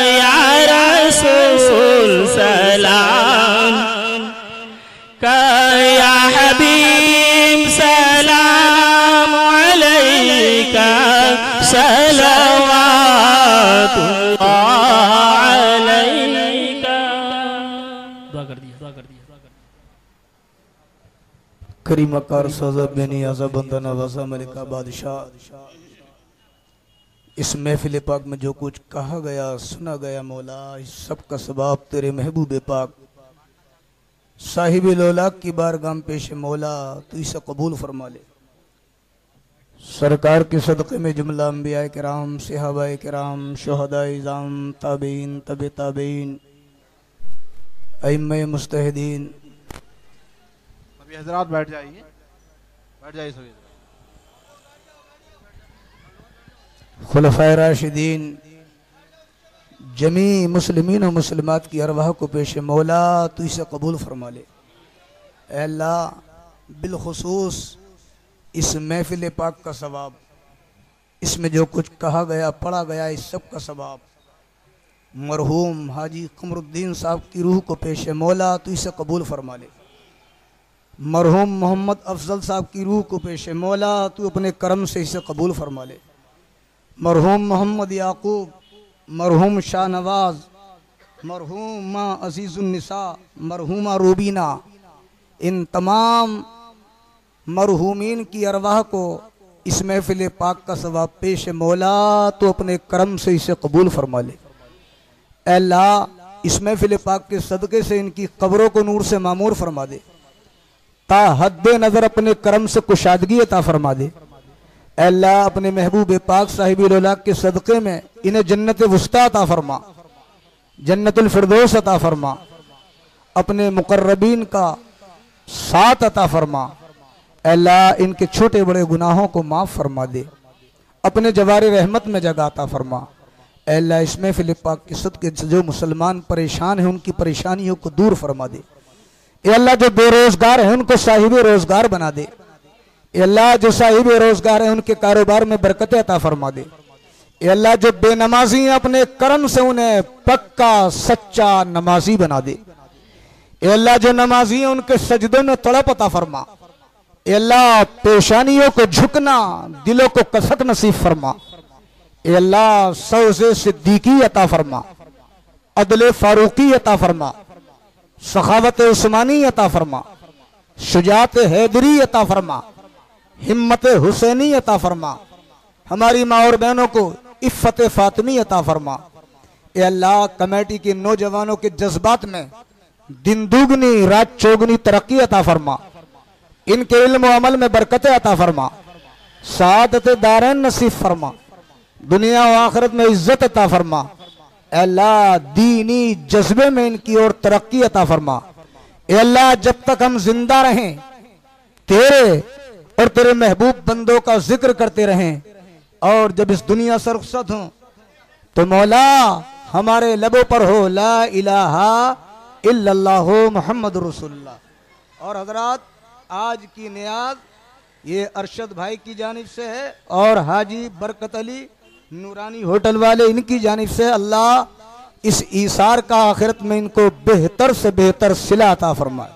या रसूल सलाम, या हबीब सलाम अलैका, सलवातुल्लाह करीम अकार सज़ा बेनी आज़ा बंदा नवाज़ा मलिका बादशाह, इस महफिल पाक में जो कुछ कहा गया सुना गया मौला, इस सब का सवाब तेरे महबूब पाक साहिब लोलाक की बारगाह पेश मौला तू इसे कबूल फरमा ले। सरकार के सदक़े में जुमला अंबिया किराम, सहाबाए किराम, शुहदाए इज़ाम, ताबीन, तबे ताबीन, अइम्मे मुस्तहिदीन। सभी हज़रात बैठ जाइए, बैठ जाइए सभी। खुलफाए राशिदीन, जमी मुस्लिमीन और मुस्लिमात की अरवाह को पेश मौला तू इसे कबूल फरमा ले। ऐ अल्लाह बिलखुसूस इस महफिल पाक का सवाब, इसमें जो कुछ कहा गया पढ़ा गया इस सब का सवाब मरहूम हाजी कमरुद्दीन साहब की रूह को पेश मौला तू इसे कबूल फरमा ले। मरहूम मोहम्मद अफजल साहब की रूह को पेश मौला तू अपने करम से इसे कबूल फरमा ले। मरहूम मोहम्मद याकूब, मरहूम शाहनवाज, मरहूमा अजीज़ुन्निसा, मरहूमा रूबीना, इन तमाम मरहूमीन की अरवाह को इस महफिल पाक का सवाब पेश मौला तो अपने करम से इसे कबूल फरमा ले। अल्लाह इस महफिल पाक के सदक़े से इनकी कब्रों को नूर से मामूर फरमा दे, ता हद्दे नज़र अपने करम से कुशादगी अता फरमा दे। अल्लाह अपने महबूब पाक साहिब लोलाक के सदक़े में इन्हें जन्नत वुस्ता अता फरमा, जन्नतुल फिरदौस अता फरमा, अपने मुकर्रबीन का साथ अता फरमा। अल्लाह इनके छोटे बड़े गुनाहों को माफ़ फरमा दे, अपने जवारे रहमत में जगह अता फरमा। अल्लाह इस महफिल पाक के सदक़े से जो मुसलमान परेशान हैं उनकी परेशानियों को दूर फरमा दे। अल्लाह जो बेरोजगार हैं उनको साहिब रोजगार बना दे। अल्लाह जो साहिब रोजगार हैं उनके कारोबार में बरकत अता फरमा दे। अल्लाह जो बेनमाजी हैं अपने करम से उन्हें पक्का सच्चा नमाजी बना दे। अल्लाह जो नमाजी हैं उनके सजदों में तड़प अता फरमा। अल्लाह पेशानियों को झुकना, दिलों को कसक नसीब फरमा। अल्लाह सौज़े सिद्दीकी अता फरमा, अदले फारूकी अता फरमा, सखावत उस्मानी अता फरमा, शुजात हैदरी अता फरमा, हिम्मत हुसैनी अता फरमा। हमारी माँ और बहनों को इफ़्फ़त फातिमी अता फरमा। ए अल्लाह कमेटी के नौजवानों के जज्बात में दिन दुगनी रात चौगनी तरक्की अता फरमा। इनके इल्म व अमल में बरकत अता फरमा, सादत दारैन नसीब फरमा, दुनिया व आखिरत में इज्जत अता फरमा। अल्लाह दीनी जज्बे में इनकी और तरक्की अता फरमा। अल्लाह जब तक हम जिंदा रहें तेरे और तेरे महबूब बंदों का जिक्र करते रहें, और जब इस दुनिया से रुखसत हो तो मौला हमारे लबों पर हो ला इलाहा इल्लल्लाहु मुहम्मद रसूलुल्लाह। और हजरात आज की नियाज ये अरशद भाई की जानिब से है और हाजी बरकत अली नूरानी होटल वाले इनकी जानिब से। अल्लाह इस ईसार का आखिरत में इनको बेहतर से बेहतर सिला अता फरमाए।